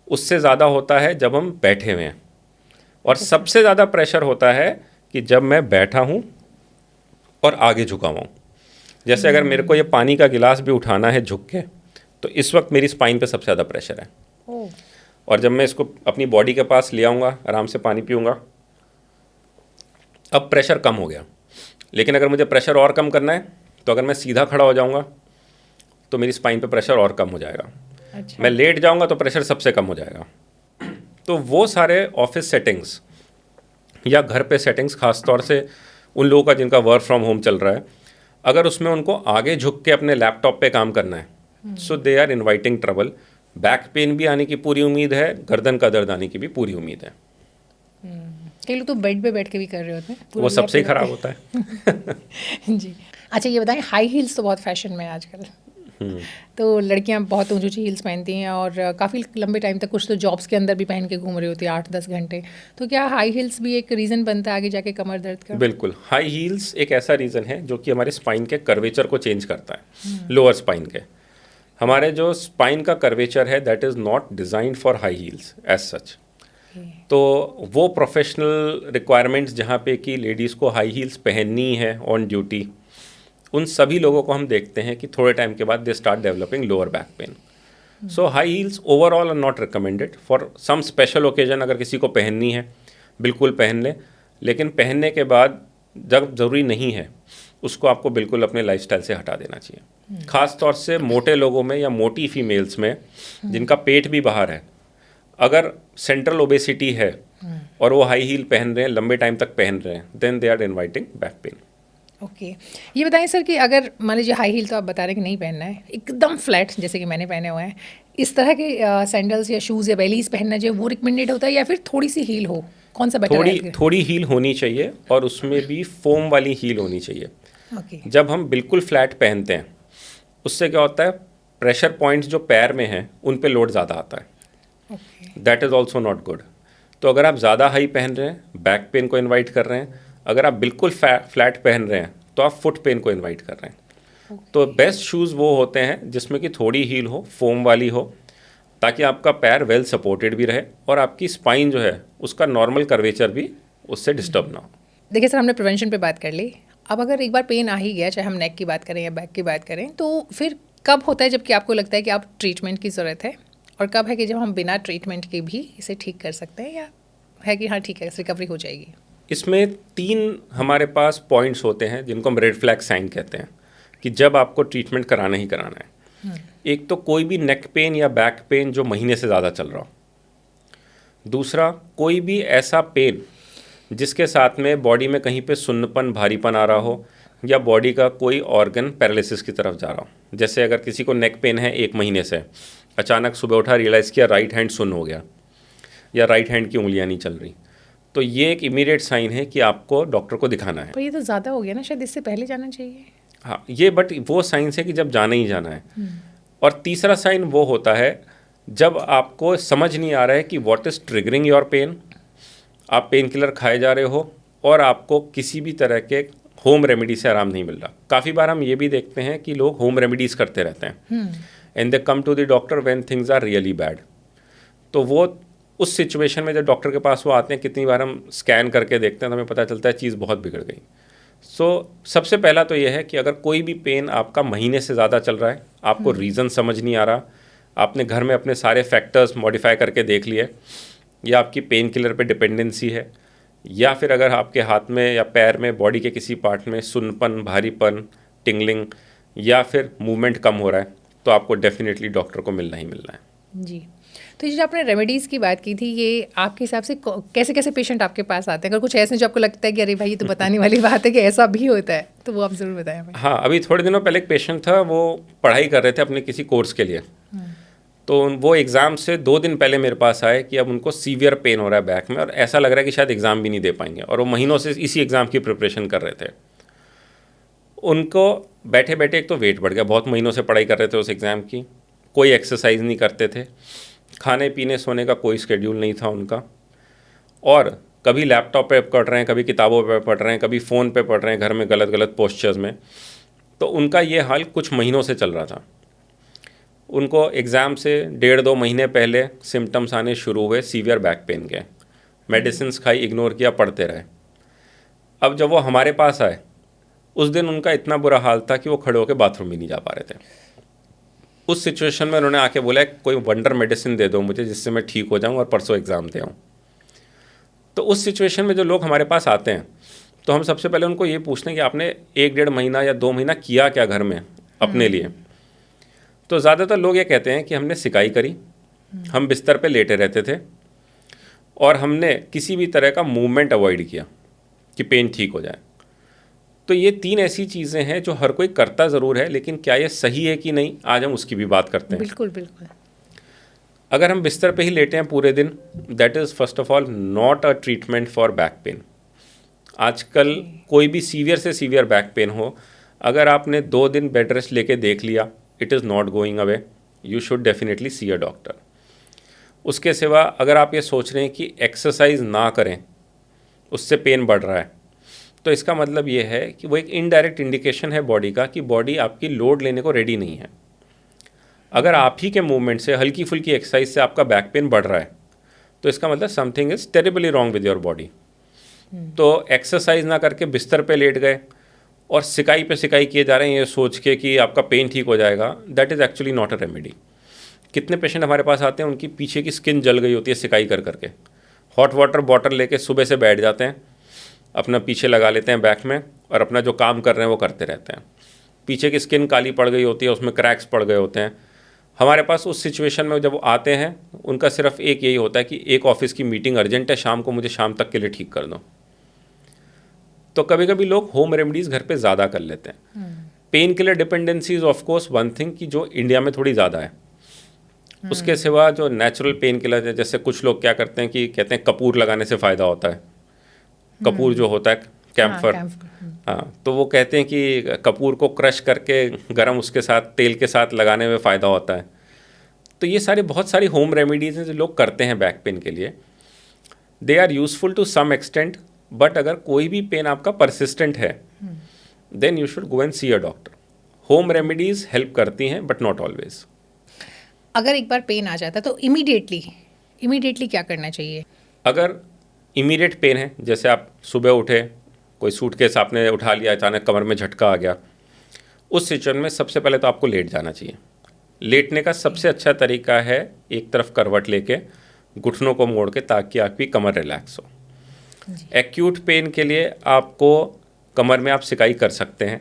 उससे ज़्यादा होता है जब हम बैठे हुए हैं, और सबसे ज़्यादा प्रेशर होता है कि जब मैं बैठा हूँ और आगे झुका हुआ हूँ। जैसे अगर मेरे को ये पानी का गिलास भी उठाना है झुक के, तो इस वक्त मेरी स्पाइन पे सबसे ज़्यादा प्रेशर है। और जब मैं इसको अपनी बॉडी के पास ले आऊँगा, आराम से पानी पीऊँगा, अब प्रेशर कम हो गया। लेकिन अगर मुझे प्रेशर और कम करना है तो अगर मैं सीधा खड़ा हो जाऊँगा तो मेरी स्पाइन पे प्रेशर और कम हो जाएगा। मैं लेट जाऊँगा तो प्रेशर सबसे कम हो जाएगा। तो वो सारे ऑफिस सेटिंग्स या घर पे सेटिंग्स, खास तौर से उन लोगों का जिनका वर्क फ्रॉम होम चल रहा है, अगर उसमें उनको आगे झुक के अपने लैपटॉप पे काम करना है, so they are inviting trouble. Back pain भी आने की पूरी उम्मीद है, गर्दन का दर्द आने की भी पूरी उम्मीद है। कई लोग तो बेड पे बैठ के भी कर रहे होते हैं, वो सबसे ही खराब होता है। जी। अच्छा ये बताएं, हाई हील्स तो बहुत फैशन में है आजकल, तो लड़कियां बहुत ऊंची ऊंची हील्स पहनती हैं और काफ़ी लंबे टाइम तक, कुछ तो जॉब्स के अंदर भी पहन के घूम रही होती है 8-10 घंटे। तो क्या हाई हील्स भी एक रीज़न बनता है आगे जाके कमर दर्द का? बिल्कुल, हाई हील्स एक ऐसा रीज़न है जो कि हमारे स्पाइन के कर्वेचर को चेंज करता है। लोअर स्पाइन के, हमारे जो स्पाइन का कर्वेचर है that is not designed for high heels as such. तो वो प्रोफेशनल रिक्वायरमेंट्स जहाँ पे कि लेडीज़ को हाई हील्स पहननी है ऑन ड्यूटी, उन सभी लोगों को हम देखते हैं कि थोड़े टाइम के बाद they start developing lower back pain. So high heels overall are not recommended. For some special occasion अगर किसी को पहननी है बिल्कुल पहन ले, लेकिन पहनने के बाद जब ज़रूरी नहीं है उसको आपको बिल्कुल अपने लाइफस्टाइल से हटा देना चाहिए. ख़ास तौर से मोटे लोगों में या मोटी फीमेल्स में जिनका पेट भी बाहर है, अगर सेंट्रल ओबेसिटी है और वो हाई हील पहन रहे हैं, लंबे टाइम तक पहन रहे हैं, then they are inviting back pain. Okay ये बताएं सर कि अगर मान लीजिए हाई हील तो आप बता रहे हैं कि नहीं पहनना है, एकदम फ्लैट जैसे कि मैंने पहने हुए हैं, इस तरह के सैंडल्स या शूज़ या बेलीज पहनना चाहिए, वो रिकमेंडेड होता है या फिर थोड़ी सी हील हो, कौन सा बेटर है? थोड़ी हील होनी चाहिए और उसमें भी फोम वाली हील होनी चाहिए. जब हम बिल्कुल फ्लैट पहनते हैं उससे क्या होता है, प्रेशर पॉइंट्स जो पैर में हैं उन पे लोड ज़्यादा आता है. That is also not good. तो अगर आप ज़्यादा हाई पहन रहे हैं बैक पेन को इनवाइट कर रहे हैं, अगर आप बिल्कुल फ्लैट पहन रहे हैं तो आप फुट पेन को इनवाइट कर रहे हैं. तो बेस्ट शूज़ वो होते हैं जिसमें कि थोड़ी हील हो, फोम वाली हो, ताकि आपका पैर वेल सपोर्टेड भी रहे और आपकी स्पाइन जो है उसका नॉर्मल कर्वेचर भी उससे डिस्टर्ब ना हो. देखिए सर, हमने प्रिवेंशन पे बात कर ली. अब अगर एक बार पेन आ ही गया, चाहे हम नेक की बात करें या बैक की बात करें, तो फिर कब होता है जबकि आपको लगता है कि आप ट्रीटमेंट की ज़रूरत है, और कब है कि जब हम बिना ट्रीटमेंट के भी इसे ठीक कर सकते हैं, या है कि हाँ ठीक है रिकवरी हो जाएगी? इसमें 3 हमारे पास पॉइंट्स होते हैं जिनको हम रेड फ्लैग साइन कहते हैं कि जब आपको ट्रीटमेंट कराना ही कराना है. एक तो कोई भी नेक पेन या बैक पेन जो महीने से ज़्यादा चल रहा हो. दूसरा, कोई भी ऐसा पेन जिसके साथ में बॉडी में कहीं पे सुन्नपन, भारीपन आ रहा हो, या बॉडी का कोई ऑर्गन पैरालिसिस की तरफ जा रहा हो. जैसे अगर किसी को नेक पेन है 1 महीने से, अचानक सुबह उठा रियलाइज़ किया राइट हैंड सुन्न हो गया या राइट हैंड की उंगलियां नहीं चल रही, तो ये एक इमीडिएट साइन है कि आपको डॉक्टर को दिखाना है. पर ये तो ज़्यादा हो गया ना, शायद इससे पहले जाना चाहिए. हाँ, ये बट वो साइंस है कि जब जाना ही जाना है. और तीसरा साइन वो होता है जब आपको समझ नहीं आ रहा है कि what is triggering your pain. आप पेन किलर खाए जा रहे हो और आपको किसी भी तरह के होम रेमेडी से आराम नहीं मिल रहा. काफ़ी बार हम ये भी देखते हैं कि लोग होम रेमेडीज़ करते रहते हैं and they come to the doctor when things are really bad. तो वो उस सिचुएशन में जब डॉक्टर के पास वो आते हैं, कितनी बार हम स्कैन करके देखते हैं तो हमें पता चलता है चीज़ बहुत बिगड़ गई. सबसे पहला तो ये है कि अगर कोई भी पेन आपका महीने से ज़्यादा चल रहा है, आपको रीज़न समझ नहीं आ रहा, आपने घर में अपने सारे फैक्टर्स मॉडिफाई करके देख लिए, या आपकी पेन किलर पे डिपेंडेंसी है, या फिर अगर आपके हाथ में या पैर में बॉडी के किसी पार्ट में सुन्नपन, भारीपन, टिंगलिंग या फिर मूवमेंट कम हो रहा है, तो आपको डेफिनेटली डॉक्टर को मिलना ही मिलना है. जी. तो ये जो आपने रेमेडीज़ की बात की थी, ये आपके हिसाब से कैसे कैसे पेशेंट आपके पास आते हैं? अगर कुछ ऐसे जो आपको लगता है कि अरे भाई ये तो बताने वाली बात है कि ऐसा भी होता है, तो वो आप ज़रूर बताएं हमें. हाँ, अभी थोड़े दिनों पहले एक पेशेंट था, वो पढ़ाई कर रहे थे अपने किसी कोर्स के लिए. तो वो एग्ज़ाम से 2 दिन पहले मेरे पास आए कि अब उनको सीवियर पेन हो रहा है बैक में और ऐसा लग रहा है कि शायद एग्ज़ाम भी नहीं दे पाएंगे, और वो महीनों से इसी एग्ज़ाम की प्रिपरेशन कर रहे थे. उनको बैठे बैठे एक तो वेट बढ़ गया, बहुत महीनों से पढ़ाई कर रहे थे उस एग्ज़ाम की, कोई एक्सरसाइज नहीं करते थे, खाने पीने सोने का कोई स्केड्यूल नहीं था उनका, और कभी लैपटॉप पे पढ़ रहे हैं, कभी किताबों पे पढ़ रहे हैं, कभी फ़ोन पे पढ़ रहे हैं, घर में गलत गलत पोस्चर्स में. तो उनका ये हाल कुछ महीनों से चल रहा था. उनको एग्ज़ाम से 1.5-2 महीने पहले सिम्टम्स आने शुरू हुए सीवियर बैक पेन के. मेडिसिन्स खाई, इग्नोर किया, पढ़ते रहे. अब जब वो हमारे पास आए उस दिन उनका इतना बुरा हाल था कि वो खड़े होकर बाथरूम भी नहीं जा पा रहे थे. उस सिचुएशन में उन्होंने आके बोला कोई वंडर मेडिसिन दे दो मुझे जिससे मैं ठीक हो जाऊं और परसों एग्ज़ाम दे आऊं. तो उस सिचुएशन में जो लोग हमारे पास आते हैं तो हम सबसे पहले उनको ये पूछते हैं कि आपने 1-1.5 महीना या 2 महीना किया क्या घर में अपने लिए. तो ज़्यादातर लोग ये कहते हैं कि हमने सिकाई करी, हम बिस्तर पे लेटे रहते थे और हमने किसी भी तरह का मूवमेंट अवॉइड किया कि पेन ठीक हो जाए. तो ये 3 ऐसी चीज़ें हैं जो हर कोई करता ज़रूर है, लेकिन क्या ये सही है कि नहीं, आज हम उसकी भी बात करते हैं. बिल्कुल बिल्कुल. अगर हम बिस्तर पे ही लेटे हैं पूरे दिन, that is first of all not a treatment for back pain. आजकल कोई भी सीवियर से सीवियर बैक पेन हो, अगर आपने 2 दिन बेड रेस्ट लेके देख लिया, it is not going away, you should definitely see a doctor. उसके सिवा अगर आप ये सोच रहे हैं कि एक्सरसाइज ना करें उससे पेन बढ़ रहा है, तो इसका मतलब ये है कि वो एक इनडायरेक्ट इंडिकेशन है बॉडी का कि बॉडी आपकी लोड लेने को रेडी नहीं है. अगर आप ही के मूवमेंट से, हल्की फुल्की एक्सरसाइज से आपका बैक पेन बढ़ रहा है, तो इसका मतलब something is terribly wrong with your body. तो एक्सरसाइज ना करके बिस्तर पे लेट गए और सिकाई पे सिकाई किए जा रहे हैं ये सोच के कि आपका पेन ठीक हो जाएगा, that is actually not a remedy. कितने पेशेंट हमारे पास आते हैं उनकी पीछे की स्किन जल गई होती है सिकाई कर करके, हॉट वाटर बॉटल लेके सुबह से बैठ जाते हैं, अपना पीछे लगा लेते हैं बैक में और अपना जो काम कर रहे हैं वो करते रहते हैं। पीछे की स्किन काली पड़ गई होती है, उसमें क्रैक्स पड़ गए होते हैं। हमारे पास उस सिचुएशन में जब वो आते हैं उनका सिर्फ एक यही होता है कि एक ऑफिस की मीटिंग अर्जेंट है, शाम को मुझे शाम तक के लिए ठीक कर दो। तो कभी कभी लोग होम रेमेडीज़ घर पे ज़्यादा कर लेते हैं। Pain killer dependency is of course one thing कि जो इंडिया में थोड़ी ज़्यादा है। उसके सिवा जो नेचुरल पेन किलर है, जैसे कुछ लोग क्या करते हैं कि कहते हैं कपूर लगाने से फ़ायदा होता है। कपूर जो होता है कैम्फर, हाँ, तो वो कहते हैं कि कपूर को क्रश करके गरम उसके साथ तेल के साथ लगाने में फ़ायदा होता है। तो ये सारी बहुत सारी होम रेमेडीज़ हैं जो लोग करते हैं बैक पेन के लिए। They are useful to some extent, but अगर कोई भी पेन आपका परसिस्टेंट है then you should go and see a doctor. Home remedies help करती हैं बट नॉट ऑलवेज। अगर एक बार पेन आ जाता है तो इमीडिएटली क्या करना चाहिए? अगर इमीडिएट पेन है, जैसे आप सुबह उठे, कोई सूटकेस आपने उठा लिया, अचानक कमर में झटका आ गया, उस सिचुएशन में सबसे पहले तो आपको लेट जाना चाहिए। लेटने का सबसे अच्छा तरीका है एक तरफ करवट लेके घुटनों को मोड़ के, ताकि आपकी कमर रिलैक्स हो। एक्यूट पेन के लिए आपको कमर में आप सिकाई कर सकते हैं,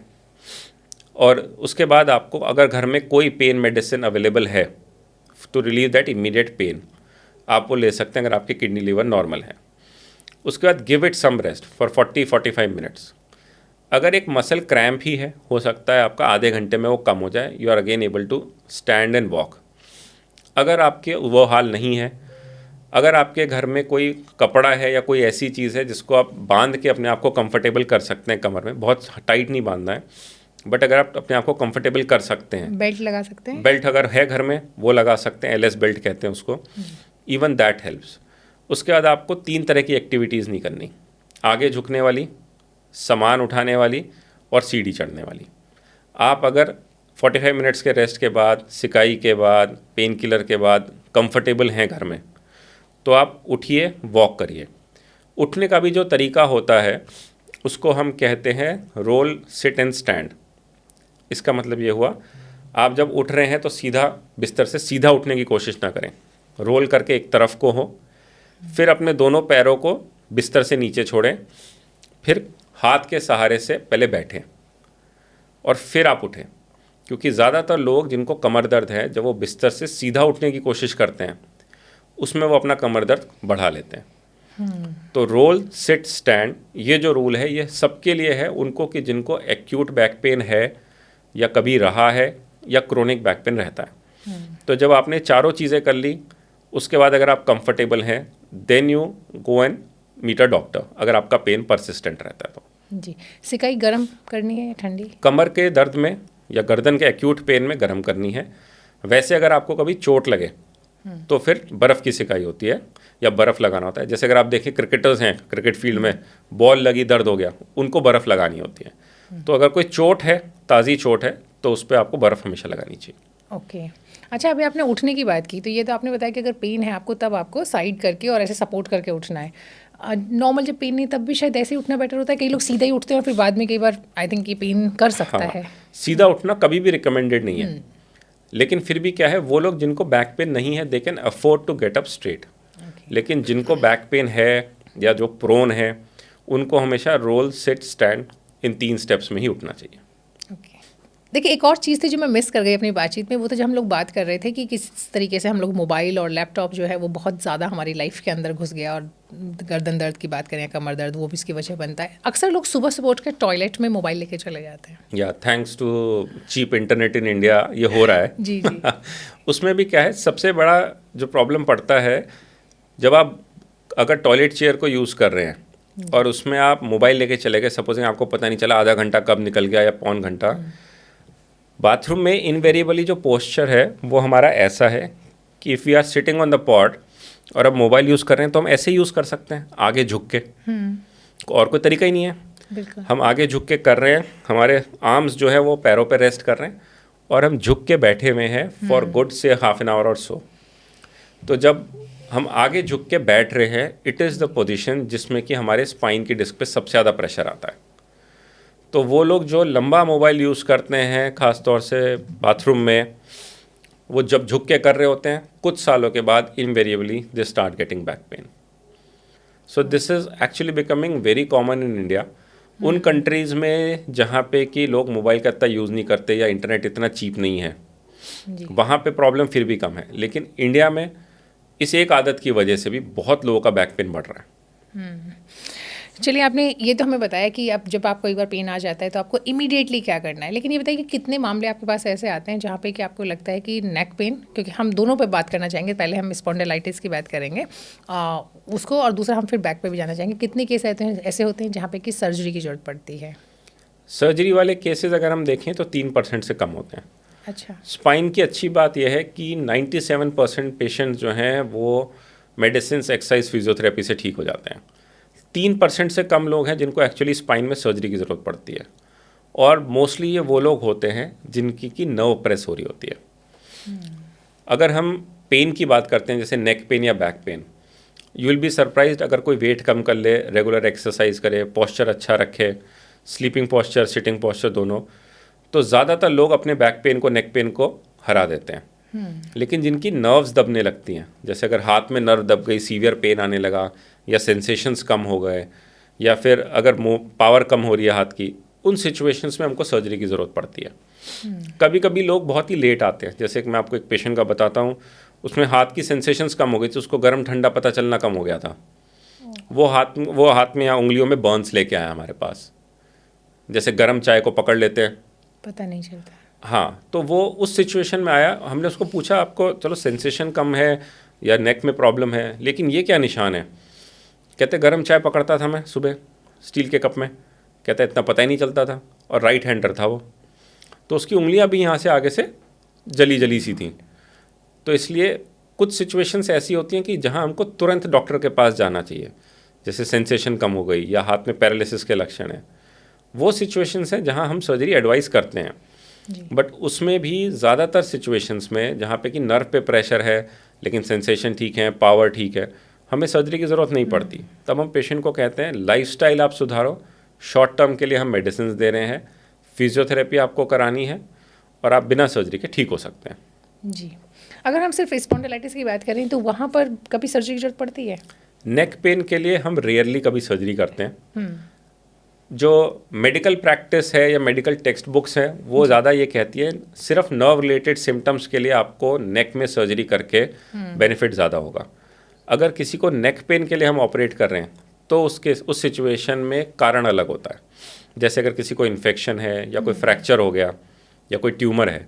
और उसके बाद आपको अगर घर में कोई पेन मेडिसिन अवेलेबल है to relieve that immediate pain, आप वो ले सकते हैं अगर आपकी किडनी लीवर नॉर्मल है। उसके बाद give it some rest for 40-45 minutes. अगर एक मसल क्रैम्प ही है, हो सकता है आपका आधे घंटे में वो कम हो जाए, you are again able to stand and walk. अगर आपके वो हाल नहीं है, अगर आपके घर में कोई कपड़ा है या कोई ऐसी चीज़ है जिसको आप बांध के अपने आप को कंफर्टेबल कर सकते हैं कमर में, बहुत टाइट नहीं बांधना है, बट अगर आप अपने आप को कंफर्टेबल कर सकते हैं, बेल्ट लगा सकते हैं, बेल्ट अगर है घर में वो लगा सकते हैं, एलएस बेल्ट कहते हैं उसको, इवन दैट हेल्प्स। उसके बाद आपको 3 तरह की एक्टिविटीज़ नहीं करनी, आगे झुकने वाली, सामान उठाने वाली और सीढ़ी चढ़ने वाली। आप अगर 45 मिनट्स के रेस्ट के बाद, सिकाई के बाद, पेन किलर के बाद कंफर्टेबल हैं घर में, तो आप उठिए, वॉक करिए। उठने का भी जो तरीका होता है उसको हम कहते हैं रोल, सिट एंड स्टैंड। इसका मतलब ये हुआ, आप जब उठ रहे हैं तो सीधा बिस्तर से सीधा उठने की कोशिश ना करें, रोल करके एक तरफ को हो, फिर अपने दोनों पैरों को बिस्तर से नीचे छोड़ें, फिर हाथ के सहारे से पहले बैठें और फिर आप उठें। क्योंकि ज़्यादातर लोग जिनको कमर दर्द है, जब वो बिस्तर से सीधा उठने की कोशिश करते हैं उसमें वो अपना कमर दर्द बढ़ा लेते हैं। तो रोल, सिट, स्टैंड, ये जो रूल है ये सबके लिए है, उनको कि जिनको एक्यूट बैक पेन है या कभी रहा है या क्रोनिक बैक पेन रहता है। तो जब आपने चारों चीज़ें कर ली, उसके बाद अगर आप कंफर्टेबल हैं then you go and meet a doctor, अगर आपका पेन परसिस्टेंट रहता है तो। जी, सिकाई गर्म करनी है या ठंडी? कमर के दर्द में या गर्दन के एक्यूट पेन में गर्म करनी है। वैसे अगर आपको कभी चोट लगे तो फिर बर्फ़ की सिकाई होती है या बर्फ़ लगाना होता है। जैसे अगर आप देखें क्रिकेटर्स हैं, क्रिकेट फील्ड में बॉल लगी, दर्द हो गया, उनको बर्फ़ लगानी होती है। तो अगर कोई चोट है, ताज़ी चोट है, तो उस पर आपको बर्फ़ हमेशा लगानी चाहिए। ओके। अच्छा, अभी आपने उठने की बात की, तो ये तो आपने बताया कि अगर पेन है आपको तब आपको साइड करके और ऐसे सपोर्ट करके उठना है। नॉर्मल जब पेन नहीं तब भी शायद ऐसे ही उठना बेटर होता है। कई लोग सीधा ही उठते हैं और फिर बाद में कई बार आई थिंक ये पेन कर सकता है। सीधा उठना कभी भी रिकमेंडेड नहीं है, लेकिन फिर भी क्या है, वो लोग जिनको बैक पेन नहीं है they can afford to get up straight. लेकिन जिनको बैक पेन है या जो प्रोन है, उनको हमेशा रोल, सिट, स्टैंड, इन 3 स्टेप्स में ही उठना चाहिए। देखिए, एक और चीज़ थी जो मैं मिस कर गई अपनी बातचीत में, वो तो जब हम लोग बात कर रहे थे कि किस तरीके से हम लोग मोबाइल और लैपटॉप जो है वो बहुत ज़्यादा हमारी लाइफ के अंदर घुस गया, और गर्दन दर्द की बात करें, कमर दर्द, वो भी इसकी वजह बनता है। अक्सर लोग सुबह सुबह उठ के टॉयलेट में मोबाइल लेके चले जाते हैं। या thanks to cheap internet in India ये हो रहा है। जी जी। उसमें भी क्या है, सबसे बड़ा जो प्रॉब्लम पड़ता है, जब आप अगर टॉयलेट चेयर को यूज़ कर रहे हैं और उसमें आप मोबाइल लेके चले गए, सपोजिंग आपको पता नहीं चला आधा घंटा कब निकल गया या पौन घंटा। बाथरूम में इनवेरिएबली जो पोस्चर है वो हमारा ऐसा है कि if we are sitting on the pot और अब मोबाइल यूज़ कर रहे हैं तो हम ऐसे यूज़ कर सकते हैं, आगे झुक के, और कोई तरीका ही नहीं है। बिल्कुल। हम आगे झुक के कर रहे हैं, हमारे आर्म्स जो है वो पैरों पे रेस्ट कर रहे हैं और हम झुक के बैठे हुए हैं फॉर गुड से हाफ एन आवर और सो। तो जब हम आगे झुक के बैठ रहे हैं, इट इज़ द पोजीशन जिसमें कि हमारे स्पाइन की डिस्क पे सबसे ज़्यादा प्रेशर आता है। तो वो लोग जो लंबा मोबाइल यूज़ करते हैं, ख़ास तौर से बाथरूम में, वो जब झुक के कर रहे होते हैं, कुछ सालों के बाद invariably they start getting back pain. So this is actually becoming very common in India. उन कंट्रीज़ में जहाँ पे कि लोग मोबाइल का इतना यूज़ नहीं करते या इंटरनेट इतना चीप नहीं है, वहाँ पे प्रॉब्लम फिर भी कम है। लेकिन इंडिया में इस एक आदत की वजह से भी बहुत लोगों का बैक पेन बढ़ रहा है। चलिए, आपने ये तो हमें बताया कि अब जब आपको एक बार पेन आ जाता है तो आपको इमीडिएटली क्या करना है, लेकिन ये बताइए कि कितने मामले आपके पास ऐसे आते हैं जहाँ पे कि आपको लगता है कि नेक पेन, क्योंकि हम दोनों पे बात करना चाहेंगे, पहले हम स्पॉन्डिलाइटिस की बात करेंगे उसको, और दूसरा हम फिर बैक पे भी जाना चाहेंगे। कितने केस ऐसे होते हैं जहाँ पे कि सर्जरी की ज़रूरत पड़ती है? सर्जरी वाले केसेस अगर हम देखें तो 3% से कम होते हैं। अच्छा। स्पाइन की अच्छी बात यह है कि 97% पेशेंट जो हैं वो मेडिसिन, एक्सरसाइज, फिजियोथेरेपी से ठीक हो जाते हैं। 3% से कम लोग हैं जिनको एक्चुअली स्पाइन में सर्जरी की ज़रूरत पड़ती है, और मोस्टली ये वो लोग होते हैं जिनकी की नर्व प्रेस हो रही होती है। अगर हम पेन की बात करते हैं, जैसे नेक पेन या back pain, you will be surprised अगर कोई वेट कम कर ले, रेगुलर एक्सरसाइज करे, पोस्चर अच्छा रखे, स्लीपिंग पोस्चर, सिटिंग पोस्चर दोनों, तो ज़्यादातर लोग अपने बैक पेन को, नेक पेन को हरा देते हैं। लेकिन जिनकी नर्व्स दबने लगती हैं, जैसे अगर हाथ में नर्व दब गई, सीवियर पेन आने लगा, या सेंसेशंस कम हो गए, या फिर अगर पावर कम हो रही है हाथ की, उन सिचुएशंस में हमको सर्जरी की ज़रूरत पड़ती है। कभी कभी लोग बहुत ही लेट आते हैं, जैसे कि मैं आपको एक पेशेंट का बताता हूँ, उसमें हाथ की सेंसेशंस कम हो गई थी, उसको गर्म ठंडा पता चलना कम हो गया था। वो हाथ में या उंगलियों में बर्न्स लेके आया हमारे पास, जैसे गर्म चाय को पकड़ लेते हैं, पता नहीं चलता। हाँ, तो वो उस सिचुएशन में आया। हमने उसको पूछा, आपको चलो सेंसेशन कम है या नेक में प्रॉब्लम है, लेकिन ये क्या निशान है? कहते गर्म चाय पकड़ता था मैं सुबह स्टील के कप में, कहते इतना पता ही नहीं चलता था, और राइट हैंडर था वो, तो उसकी उंगलियां भी यहाँ से आगे से जली जली सी थी। तो इसलिए कुछ सिचुएशंस ऐसी होती हैं कि जहाँ हमको तुरंत डॉक्टर के पास जाना चाहिए, जैसे सेंसेशन कम हो गई या हाथ में पैरालिसिस के लक्षण हैं, वो सिचुएशंस हैं जहाँ हम सर्जरी एडवाइस करते हैं। बट उसमें भी ज़्यादातर सिचुएशंस में जहाँ पे कि नर्व पे प्रेशर है लेकिन सेंसेशन ठीक है, पावर ठीक है, हमें सर्जरी की ज़रूरत नहीं पड़ती। तब हम पेशेंट को कहते हैं लाइफस्टाइल आप सुधारो, शॉर्ट टर्म के लिए हम मेडिसिन दे रहे हैं, फिजियोथेरेपी आपको करानी है, और आप बिना सर्जरी के ठीक हो सकते हैं। जी। अगर हम सिर्फ स्पॉन्डिलाइटिस की बात करें तो वहाँ पर कभी सर्जरी की जरूरत पड़ती है? नेक पेन के लिए हम रेयरली कभी सर्जरी करते हैं। जो मेडिकल प्रैक्टिस है या मेडिकल टेक्स्ट बुक्स हैं वो ज़्यादा ये कहती है सिर्फ नर्व रिलेटेड सिम्टम्स के लिए आपको नेक में सर्जरी करके बेनिफिट ज़्यादा होगा। अगर किसी को नेक पेन के लिए हम ऑपरेट कर रहे हैं तो उस सिचुएशन में कारण अलग होता है। जैसे अगर किसी को इन्फेक्शन है या कोई फ्रैक्चर हो गया या कोई ट्यूमर है,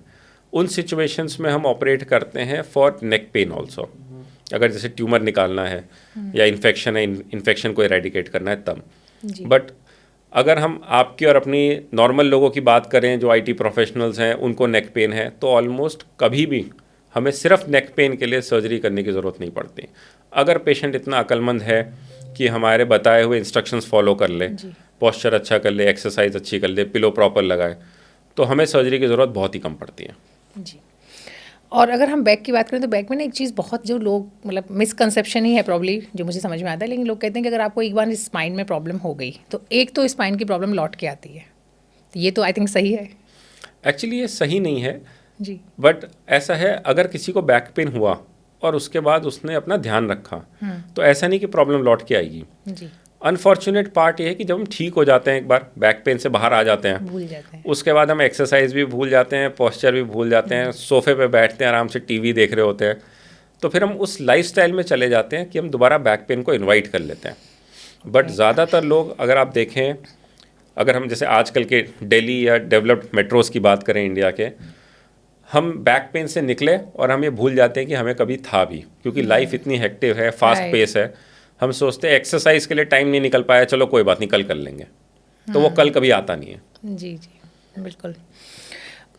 उन सिचुएशंस में हम ऑपरेट करते हैं फॉर नेक पेन ऑल्सो। अगर जैसे ट्यूमर निकालना है या इन्फेक्शन है, इन्फेक्शन को इरेडिकेट करना है तब। बट अगर हम आपकी और अपनी नॉर्मल लोगों की बात करें जो आईटी प्रोफेशनल्स हैं, उनको नेक पेन है, तो ऑलमोस्ट कभी भी हमें सिर्फ नेक पेन के लिए सर्जरी करने की ज़रूरत नहीं पड़ती। अगर पेशेंट इतना अक्लमंद है कि हमारे बताए हुए इंस्ट्रक्शंस फॉलो कर ले, पोस्चर अच्छा कर ले, एक्सरसाइज अच्छी कर ले, पिलो प्रॉपर लगाए, तो हमें सर्जरी की ज़रूरत बहुत ही कम पड़ती है। जी। और अगर हम बैक की बात करें तो बैक में ना एक चीज़ बहुत जो लोग मतलब मिसकंसेप्शन ही है प्रॉब्ली, जो मुझे समझ में आता है, लेकिन लोग कहते हैं कि अगर आपको एक बार स्पाइन में प्रॉब्लम हो गई तो एक तो स्पाइन की प्रॉब्लम लौट के आती है। तो ये तो आई थिंक सही है। एक्चुअली ये सही नहीं है जी। बट ऐसा है, अगर किसी को बैक पेन हुआ और उसके बाद उसने अपना ध्यान रखा तो ऐसा नहीं कि प्रॉब्लम लौट के आएगी। जी। अनफॉर्चुनेट पार्ट ये है कि जब हम ठीक हो जाते हैं, एक बार बैक पेन से बाहर आ जाते हैं, भूल जाते हैं, उसके बाद हम एक्सरसाइज भी भूल जाते हैं, पोस्चर भी भूल जाते हैं, सोफे पे बैठते हैं, आराम से टीवी देख रहे होते हैं, तो फिर हम उस लाइफस्टाइल में चले जाते हैं कि हम दोबारा बैक पेन को इनवाइट कर लेते हैं। बट ज़्यादातर लोग, अगर आप देखें, अगर हम जैसे आजकल के दिल्ली या डेवलप्ड मेट्रोज़ की बात करें इंडिया के, हम बैक पेन से निकले और हम ये भूल जाते हैं कि हमें कभी था भी, क्योंकि लाइफ इतनी हेक्टिव है, फास्ट पेस है। हम सोचते हैं एक्सरसाइज के लिए टाइम नहीं निकल पाया, चलो कोई बात नहीं, कल कर लेंगे, तो वो कल कभी आता नहीं है। जी जी बिल्कुल।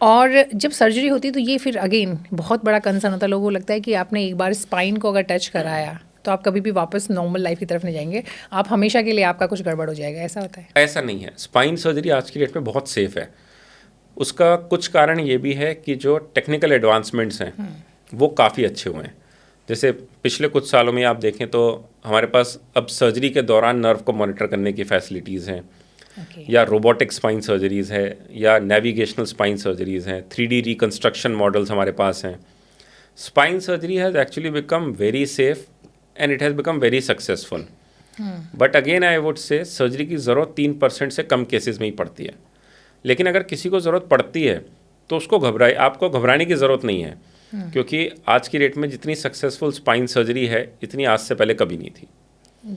और जब सर्जरी होती है तो ये फिर अगेन बहुत बड़ा कंसर्न होता है, लोगों को लगता है कि आपने एक बार स्पाइन को अगर टच कराया तो आप कभी भी वापस नॉर्मल लाइफ की तरफ नहीं जाएंगे, आप हमेशा के लिए आपका कुछ गड़बड़ हो जाएगा, ऐसा होता है? ऐसा नहीं है। स्पाइन सर्जरी आज की डेट में बहुत सेफ है। उसका कुछ कारण ये भी है कि जो टेक्निकल एडवांसमेंट्स हैं वो काफ़ी अच्छे हुए हैं। जैसे पिछले कुछ सालों में आप देखें तो हमारे पास अब सर्जरी के दौरान नर्व को मॉनिटर करने की फैसिलिटीज़ हैं, या रोबोटिक स्पाइन सर्जरीज़ है, या नेविगेशनल स्पाइन सर्जरीज़ हैं, 3D रिकन्स्ट्रक्शन मॉडल्स हमारे पास हैं. Spine surgery has actually become very safe and it has become very successful. But again I would say surgery की ज़रूरत 3% से कम केसेस में ही पड़ती है. लेकिन अगर किसी को ज़रूरत पड़ती है तो उसको आपको घबराने की ज़रूरत नहीं है, क्योंकि आज की डेट में जितनी सक्सेसफुल स्पाइन सर्जरी है इतनी आज से पहले कभी नहीं थी.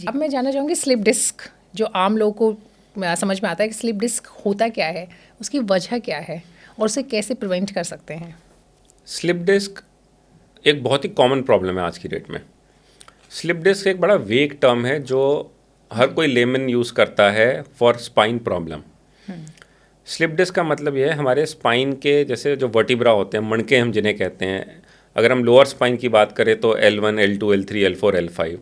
अब मैं जानना चाहूँगी स्लिप डिस्क, जो आम लोगों को समझ में आता है कि स्लिप डिस्क होता क्या है, उसकी वजह क्या है और उसे कैसे प्रिवेंट कर सकते हैं. स्लिप डिस्क एक बहुत ही कॉमन प्रॉब्लम है आज की डेट में. स्लिप डिस्क एक बड़ा वेग टर्म है जो हर कोई लेमन यूज़ करता है for spine problem. Slip disc का मतलब ये है हमारे स्पाइन के जैसे जो वर्टिब्रा होते हैं, मणके हम जिन्हें कहते हैं, अगर हम लोअर स्पाइन की बात करें तो L1, L2, L3, L4, L5,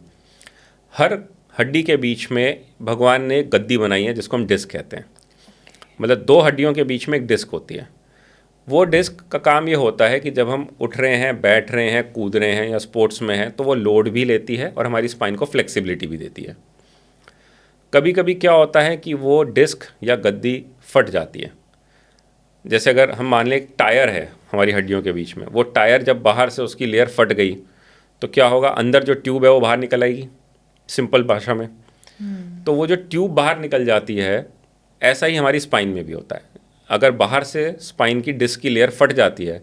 हर हड्डी के बीच में भगवान ने एक गद्दी बनाई है जिसको हम डिस्क कहते हैं. मतलब दो हड्डियों के बीच में एक डिस्क होती है. वो डिस्क का काम ये होता है कि जब हम उठ रहे हैं, बैठ रहे हैं, कूद रहे हैं या स्पोर्ट्स में हैं तो वो लोड भी लेती है और हमारी स्पाइन को फ्लेक्सिबिलिटी भी देती है. कभी कभी क्या होता है कि वो डिस्क या गद्दी फट जाती है. जैसे अगर हम मान लें एक टायर है हमारी हड्डियों के बीच में, वो टायर जब बाहर से उसकी लेयर फट गई तो क्या होगा, अंदर जो ट्यूब है वो बाहर निकल आएगी, सिंपल भाषा में. तो वो जो ट्यूब बाहर निकल जाती है, ऐसा ही हमारी स्पाइन में भी होता है. अगर बाहर से स्पाइन की डिस्क की लेयर फट जाती है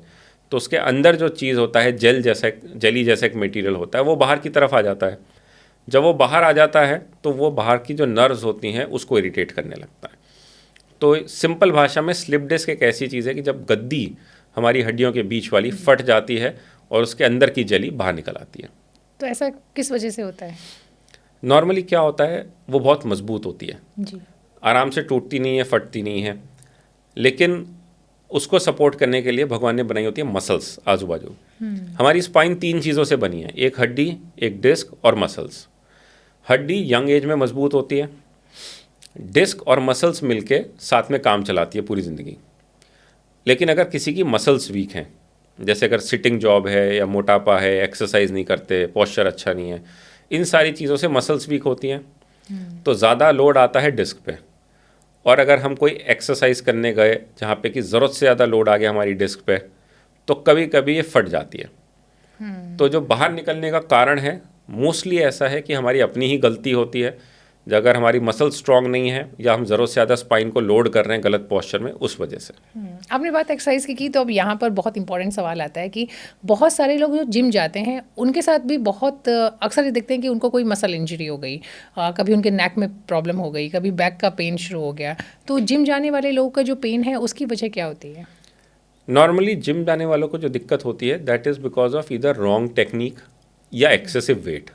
तो उसके अंदर जो चीज़ होता है, जेली जैसा एक मटेरियल होता है, वो बाहर की तरफ आ जाता है. जब वो बाहर आ जाता है तो वो बाहर की जो नर्व्स होती हैं उसको इरिटेट करने लगता है. तो सिंपल भाषा में स्लिप डिस्क एक ऐसी चीज़ है कि जब गद्दी हमारी हड्डियों के बीच वाली फट जाती है और उसके अंदर की जेली बाहर निकल आती है. तो ऐसा किस वजह से होता है? नॉर्मली क्या होता है, वो बहुत मजबूत होती है जी. आराम से टूटती नहीं है, फटती नहीं है, लेकिन उसको सपोर्ट करने के लिए भगवान ने बनाई होती है मसल्स आजू बाजू. हमारी स्पाइन 3 चीज़ों से बनी है, एक हड्डी, एक डिस्क और मसल्स. हड्डी यंग एज में मजबूत होती है, डिस्क और मसल्स मिलके साथ में काम चलाती है पूरी ज़िंदगी. लेकिन अगर किसी की मसल्स वीक हैं, जैसे अगर सिटिंग जॉब है या मोटापा है, एक्सरसाइज नहीं करते, पोस्चर अच्छा नहीं है, इन सारी चीज़ों से मसल्स वीक होती हैं, तो ज़्यादा लोड आता है डिस्क पे. और अगर हम कोई एक्सरसाइज करने गए जहाँ पे कि ज़रूरत से ज़्यादा लोड आ गया हमारी डिस्क पे, तो कभी कभी ये फट जाती है. तो जो बाहर निकलने का कारण है मोस्टली ऐसा है कि हमारी अपनी ही गलती होती है. अगर हमारी मसल स्ट्रांग नहीं है या हम ज़रूरत से ज़्यादा स्पाइन को लोड कर रहे हैं गलत पोस्चर में, उस वजह से. आपने बात एक्सरसाइज की तो अब यहाँ पर बहुत इंपॉर्टेंट सवाल आता है कि बहुत सारे लोग जो जिम जाते हैं उनके साथ भी बहुत अक्सर ये देखते हैं कि उनको कोई मसल इंजरी हो गई, कभी उनके नेक में प्रॉब्लम हो गई, कभी बैक का पेन शुरू हो गया. तो जिम जाने वाले लोगों का जो पेन है उसकी वजह क्या होती है? नॉर्मली जिम जाने वालों को जो दिक्कत होती है दैट इज़ बिकॉज ऑफ इधर रॉन्ग टेक्निक या एक्सेसिव वेट.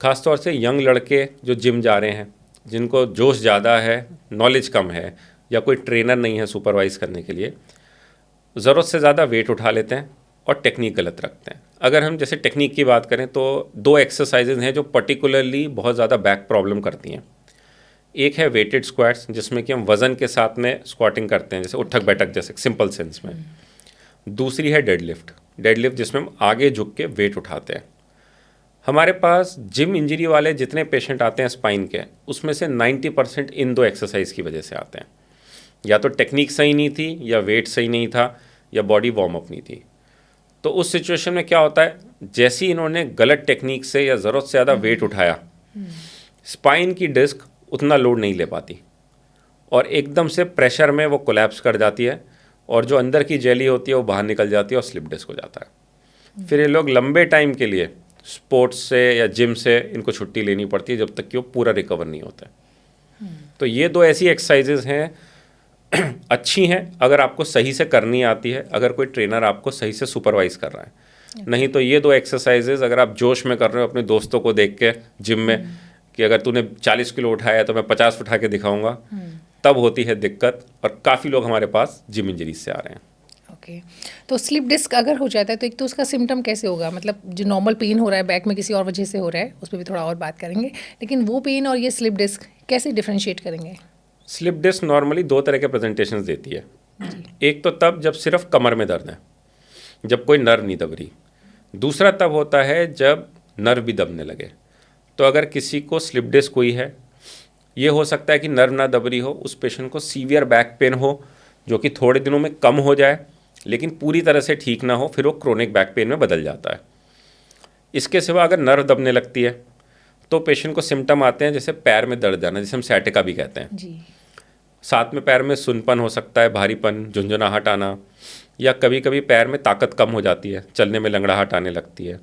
ख़ासतौर से यंग लड़के जो जिम जा रहे हैं, जिनको जोश ज़्यादा है, नॉलेज कम है, या कोई ट्रेनर नहीं है सुपरवाइज करने के लिए, ज़रूरत से ज़्यादा वेट उठा लेते हैं और टेक्निक गलत रखते हैं. अगर हम जैसे टेक्निक की बात करें तो 2 एक्सरसाइजेज हैं जो पर्टिकुलरली बहुत ज़्यादा बैक प्रॉब्लम करती हैं. एक है वेटेड स्क्वाट्स, जिसमें कि हम वज़न के साथ में स्क्वाटिंग करते हैं, जैसे उठक बैठक जैसे सिंपल सेंस में. दूसरी है डेडलिफ्ट जिसमें हम आगे झुक के वेट उठाते हैं. हमारे पास जिम इंजरी वाले जितने पेशेंट आते हैं स्पाइन के, उसमें से 90% इन 2 एक्सरसाइज की वजह से आते हैं. या तो टेक्निक सही नहीं थी, या वेट सही नहीं था, या बॉडी वार्म अप नहीं थी. तो उस सिचुएशन में क्या होता है, जैसे ही इन्होंने गलत टेक्निक से या ज़रूरत से ज़्यादा वेट उठाया, स्पाइन की डिस्क उतना लोड नहीं ले पाती और एकदम से प्रेशर में वो कोलैप्स कर जाती है और जो अंदर की जेली होती है वो बाहर निकल जाती है और स्लिप डिस्क हो जाता है. फिर ये लोग लंबे टाइम के लिए स्पोर्ट्स से या जिम से इनको छुट्टी लेनी पड़ती है जब तक कि वो पूरा रिकवर नहीं होता. तो ये 2 ऐसी एक्सरसाइजेज हैं अच्छी हैं अगर आपको सही से करनी आती है, अगर कोई ट्रेनर आपको सही से सुपरवाइज कर रहा है. नहीं तो ये 2 एक्सरसाइजेज अगर आप जोश में कर रहे हो अपने दोस्तों को देख के जिम में कि अगर तूने 40 किलो उठाया तो मैं 50 उठा के दिखाऊंगा, तब होती है दिक्कत. और काफ़ी लोग हमारे पास जिम इंजरीज से आ रहे हैं. ओके. तो स्लिप डिस्क अगर हो जाता है तो एक तो उसका सिम्टम कैसे होगा, मतलब जो नॉर्मल पेन हो रहा है बैक में किसी और वजह से हो रहा है उस पर भी थोड़ा और बात करेंगे, लेकिन वो पेन और ये स्लिप डिस्क कैसे डिफ्रेंशिएट करेंगे? स्लिप डिस्क नॉर्मली 2 तरह के प्रेजेंटेशंस देती है. एक तो तब जब सिर्फ कमर में दर्द है, जब कोई नर्व नहीं दब रही. दूसरा तब होता है जब नर्व भी दबने लगे। तो अगर किसी को स्लिप डिस्क हुई है, ये हो सकता है कि नर्व ना दब रही हो, उस पेशेंट को सीवियर बैक पेन हो जो कि थोड़े दिनों में कम हो जाए लेकिन पूरी तरह से ठीक ना हो, फिर वो क्रोनिक बैक पेन में बदल जाता है। इसके सिवा अगर नर्व दबने लगती है तो पेशेंट को सिम्टम आते हैं जैसे पैर में दर्द जाना, जिसे हम सैटिका भी कहते हैं जी। साथ में पैर में सुनपन हो सकता है, भारीपन, झुंझुनाहट आना, या कभी कभी पैर में ताकत कम हो जाती है, चलने में लंगड़ाहट आने लगती है।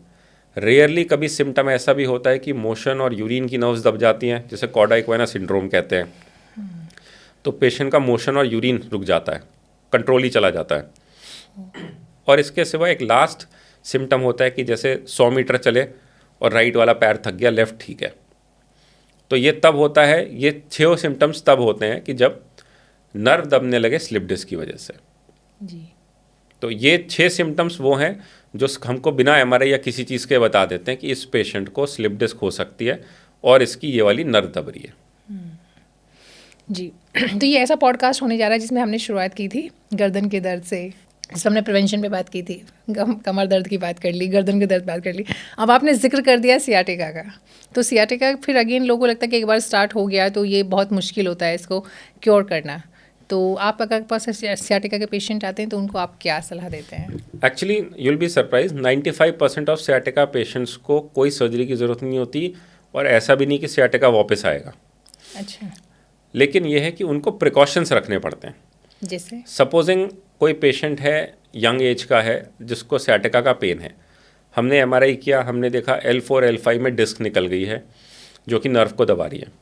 रेयरली कभी सिम्टम ऐसा भी होता है कि मोशन और यूरिन की नर्व्स दब जाती हैं, जिसे कॉर्डा इक्वाना सिंड्रोम कहते हैं। तो पेशेंट का मोशन और यूरिन रुक जाता है, कंट्रोल ही चला जाता है। और इसके सिवा एक लास्ट सिम्टम होता है कि जैसे 100 मीटर चले और राइट वाला पैर थक गया, लेफ्ट ठीक है। तो ये तब होता है, ये 6 सिम्टम्स तब होते हैं कि जब नर्व दबने लगे स्लिप डिस्क की वजह से। जी। तो ये 6 सिम्टम्स वो हैं जो हमको बिना एमआरआई या किसी चीज़ के बता देते हैं कि इस पेशेंट को स्लिप डिस्क हो सकती है और इसकी ये वाली नर्व दब रही है। जी। तो ये ऐसा पॉडकास्ट होने जा रहा है जिसमें हमने शुरुआत की थी गर्दन के दर्द से, जिसमें हमने प्रिवेंशन पे बात की थी, कमर दर्द की बात कर ली, गर्दन के दर्द बात कर ली। अब आपने जिक्र कर दिया सियाटिका का। तो सियाटिका फिर अगेन लोगों को लगता है कि एक बार स्टार्ट हो गया तो ये बहुत मुश्किल होता है इसको क्योर करना। तो आप अगर पास सियाटिका के पेशेंट आते हैं तो उनको आप क्या सलाह देते हैं? Actually you will be surprise, 95% of sciatica patients को कोई सर्जरी की ज़रूरत नहीं होती और ऐसा भी नहीं कि सियाटिका वापस आएगा। अच्छा। लेकिन यह है कि उनको प्रिकॉशंस रखने पड़ते हैं। जैसे सपोजिंग कोई पेशेंट है, यंग एज का है, जिसको सियाटिका का पेन है, हमने एमआरआई किया, हमने देखा L4 L5 में डिस्क निकल गई है जो कि नर्व को दबा रही है।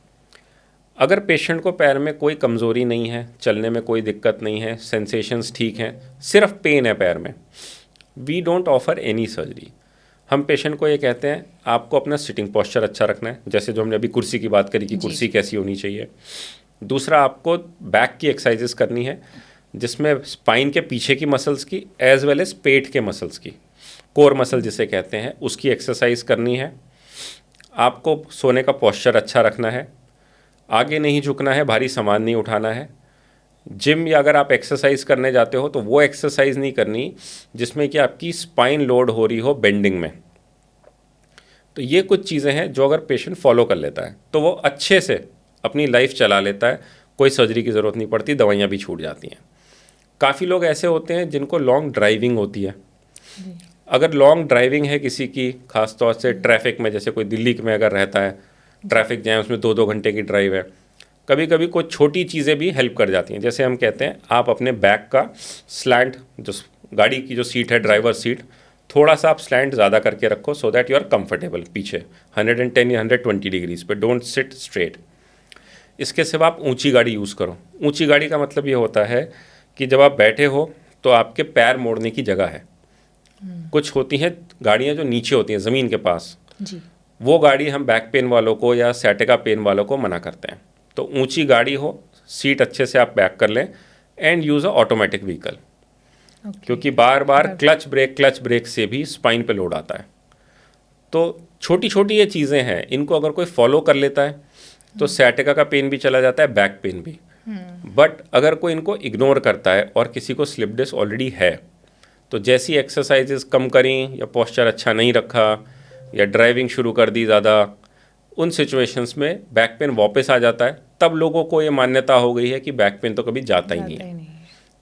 अगर पेशेंट को पैर में कोई कमज़ोरी नहीं है, चलने में कोई दिक्कत नहीं है, सेंसेशंस ठीक हैं, सिर्फ पेन है पैर में, we don't offer any surgery. हम पेशेंट को ये कहते हैं आपको अपना सिटिंग पोस्चर अच्छा रखना है, जैसे जो हमने अभी कुर्सी की बात करी कि कुर्सी कैसी होनी चाहिए। दूसरा, आपको बैक की एक्सरसाइजेस करनी है जिसमें स्पाइन के पीछे की मसल्स की एज वेल एज पेट के मसल्स की, कोर मसल जिसे कहते हैं, उसकी एक्सरसाइज करनी है। आपको सोने का पोस्चर अच्छा रखना है, आगे नहीं झुकना है, भारी सामान नहीं उठाना है। जिम या अगर आप एक्सरसाइज करने जाते हो तो वो एक्सरसाइज नहीं करनी जिसमें कि आपकी स्पाइन लोड हो रही हो बेंडिंग में। तो ये कुछ चीज़ें हैं जो अगर पेशेंट फॉलो कर लेता है तो वो अच्छे से अपनी लाइफ चला लेता है, कोई सर्जरी की ज़रूरत नहीं पड़ती, दवाइयाँ भी छूट जाती हैं। काफ़ी लोग ऐसे होते हैं जिनको लॉन्ग ड्राइविंग होती है। अगर लॉन्ग ड्राइविंग है किसी की, खास तौर से ट्रैफिक में, जैसे कोई दिल्ली में अगर रहता है, ट्रैफिक जैम्स में 2-2 घंटे की ड्राइव है, कभी कभी कुछ छोटी चीज़ें भी हेल्प कर जाती हैं। जैसे हम कहते हैं आप अपने बैक का स्लैंट, जो गाड़ी की जो सीट है, ड्राइवर सीट, थोड़ा सा आप स्लैंट ज़्यादा करके रखो so that you are comfortable पीछे 110 या 120 डिग्रीज पे, डोंट सिट स्ट्रेट। इसके सिवा आप ऊंची गाड़ी यूज़ करो। ऊंची गाड़ी का मतलब ये होता है कि जब आप बैठे हो तो आपके पैर मोड़ने की जगह है। कुछ होती हैं गाड़ियाँ जो नीचे होती हैं ज़मीन के पास, जी। वो गाड़ी हम बैक पेन वालों को या सैटिका पेन वालों को मना करते हैं। तो ऊंची गाड़ी हो, सीट अच्छे से आप बैक कर लें and use a automatic vehicle, क्योंकि बार बार क्लच ब्रेक से भी स्पाइन पे लोड आता है। तो छोटी छोटी ये चीज़ें हैं, इनको अगर कोई फॉलो कर लेता है तो सैटिका का पेन भी चला जाता है, बैक पेन भी। बट अगर कोई इनको इग्नोर करता है और किसी को स्लिप डिस्क ऑलरेडी है तो जैसी एक्सरसाइजेस कम करी या पोस्चर अच्छा नहीं रखा या ड्राइविंग शुरू कर दी ज़्यादा, उन सिचुएशंस में बैक पेन वापस आ जाता है। तब लोगों को ये मान्यता हो गई है कि बैक पेन तो कभी जाता ही नहीं है।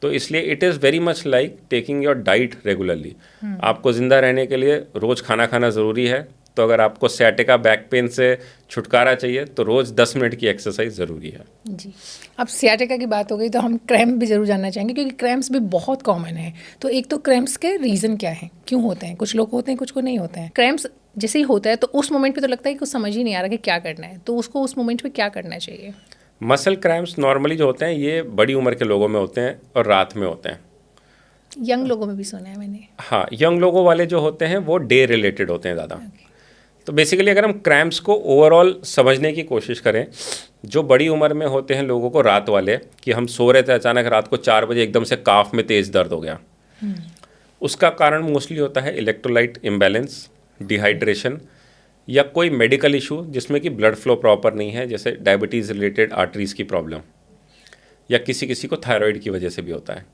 तो इसलिए it is very much like taking your diet regularly. आपको ज़िंदा रहने के लिए रोज़ खाना खाना ज़रूरी है। तो अगर आपको सैटिका बैक पेन से छुटकारा चाहिए तो रोज़ 10 मिनट की एक्सरसाइज ज़रूरी है। जी। अब सियाटिका की बात हो गई तो हम क्रैम्प भी ज़रूर जानना चाहेंगे, क्योंकि क्रैम्प्स भी बहुत कॉमन है। तो एक तो क्रैम्प्स के रीज़न क्या है, क्यों होते हैं? कुछ लोग होते हैं, कुछ को नहीं होते हैं। क्रैम्प्स जैसे ही होता है तो उस मोमेंट पे तो लगता है कि कुछ समझ ही नहीं आ रहा कि क्या करना है, तो उसको उस मोमेंट पे क्या करना चाहिए? मसल क्रैम्प्स नॉर्मली जो होते हैं ये बड़ी उम्र के लोगों में होते हैं और रात में होते हैं। यंग लोगों में भी सुना है मैंने। हाँ, यंग लोगों वाले जो होते हैं वो डे रिलेटेड होते हैं ज़्यादा। तो बेसिकली अगर हम क्रैम्प्स को ओवरऑल समझने की कोशिश करें, जो बड़ी उम्र में होते हैं लोगों को रात वाले, कि हम सो रहे थे अचानक रात को 4 बजे एकदम से काफ में तेज़ दर्द हो गया, उसका कारण मोस्टली होता है इलेक्ट्रोलाइट इम्बैलेंस, डिहाइड्रेशन, या कोई मेडिकल इशू जिसमें कि ब्लड फ्लो प्रॉपर नहीं है, जैसे डायबिटीज़ रिलेटेड आर्टरीज़ की प्रॉब्लम, या किसी किसी को थायराइड की वजह से भी होता है।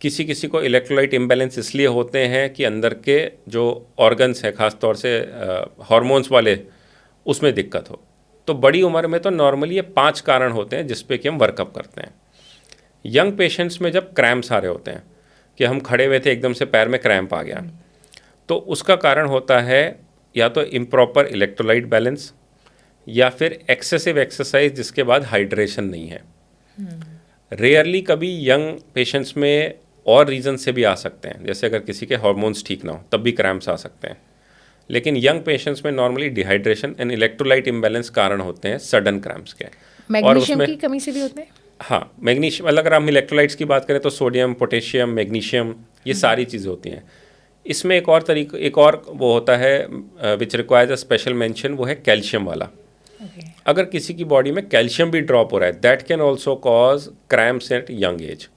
किसी किसी को इलेक्ट्रोलाइट इम्बैलेंस इसलिए होते हैं कि अंदर के जो ऑर्गन्स हैं, खासतौर से हार्मोन्स वाले, उसमें दिक्कत हो। तो बड़ी उम्र में तो नॉर्मली ये 5 कारण होते हैं जिस पे कि हम वर्कअप करते हैं। यंग पेशेंट्स में जब क्रैम्प्स आ रहे होते हैं कि हम खड़े हुए थे, एकदम से पैर में क्रैम्प आ गया, तो उसका कारण होता है या तो इम्प्रॉपर इलेक्ट्रोलाइट बैलेंस या फिर एक्सेसिव एक्सरसाइज जिसके बाद हाइड्रेशन नहीं है। रेयरली कभी यंग पेशेंट्स में और रीज़न से भी आ सकते हैं, जैसे अगर किसी के हार्मोन्स ठीक ना हो तब भी क्रैम्प्स आ सकते हैं। लेकिन यंग पेशेंट्स में normally dehydration and electrolyte imbalance कारण होते हैं सडन क्रैम्प्स के। मैग्नीशियम की कमी से भी होते हैं। हाँ, मैग्नीशियम, अगर हम इलेक्ट्रोलाइट्स की बात करें तो सोडियम, पोटेशियम, मैग्नीशियम, ये सारी चीज़ें होती हैं। इसमें एक और वो होता है which requires a special mention, वो है कैल्शियम वाला। अगर किसी की बॉडी में कैल्शियम भी ड्रॉप हो रहा है, that can also cause cramps eight young age.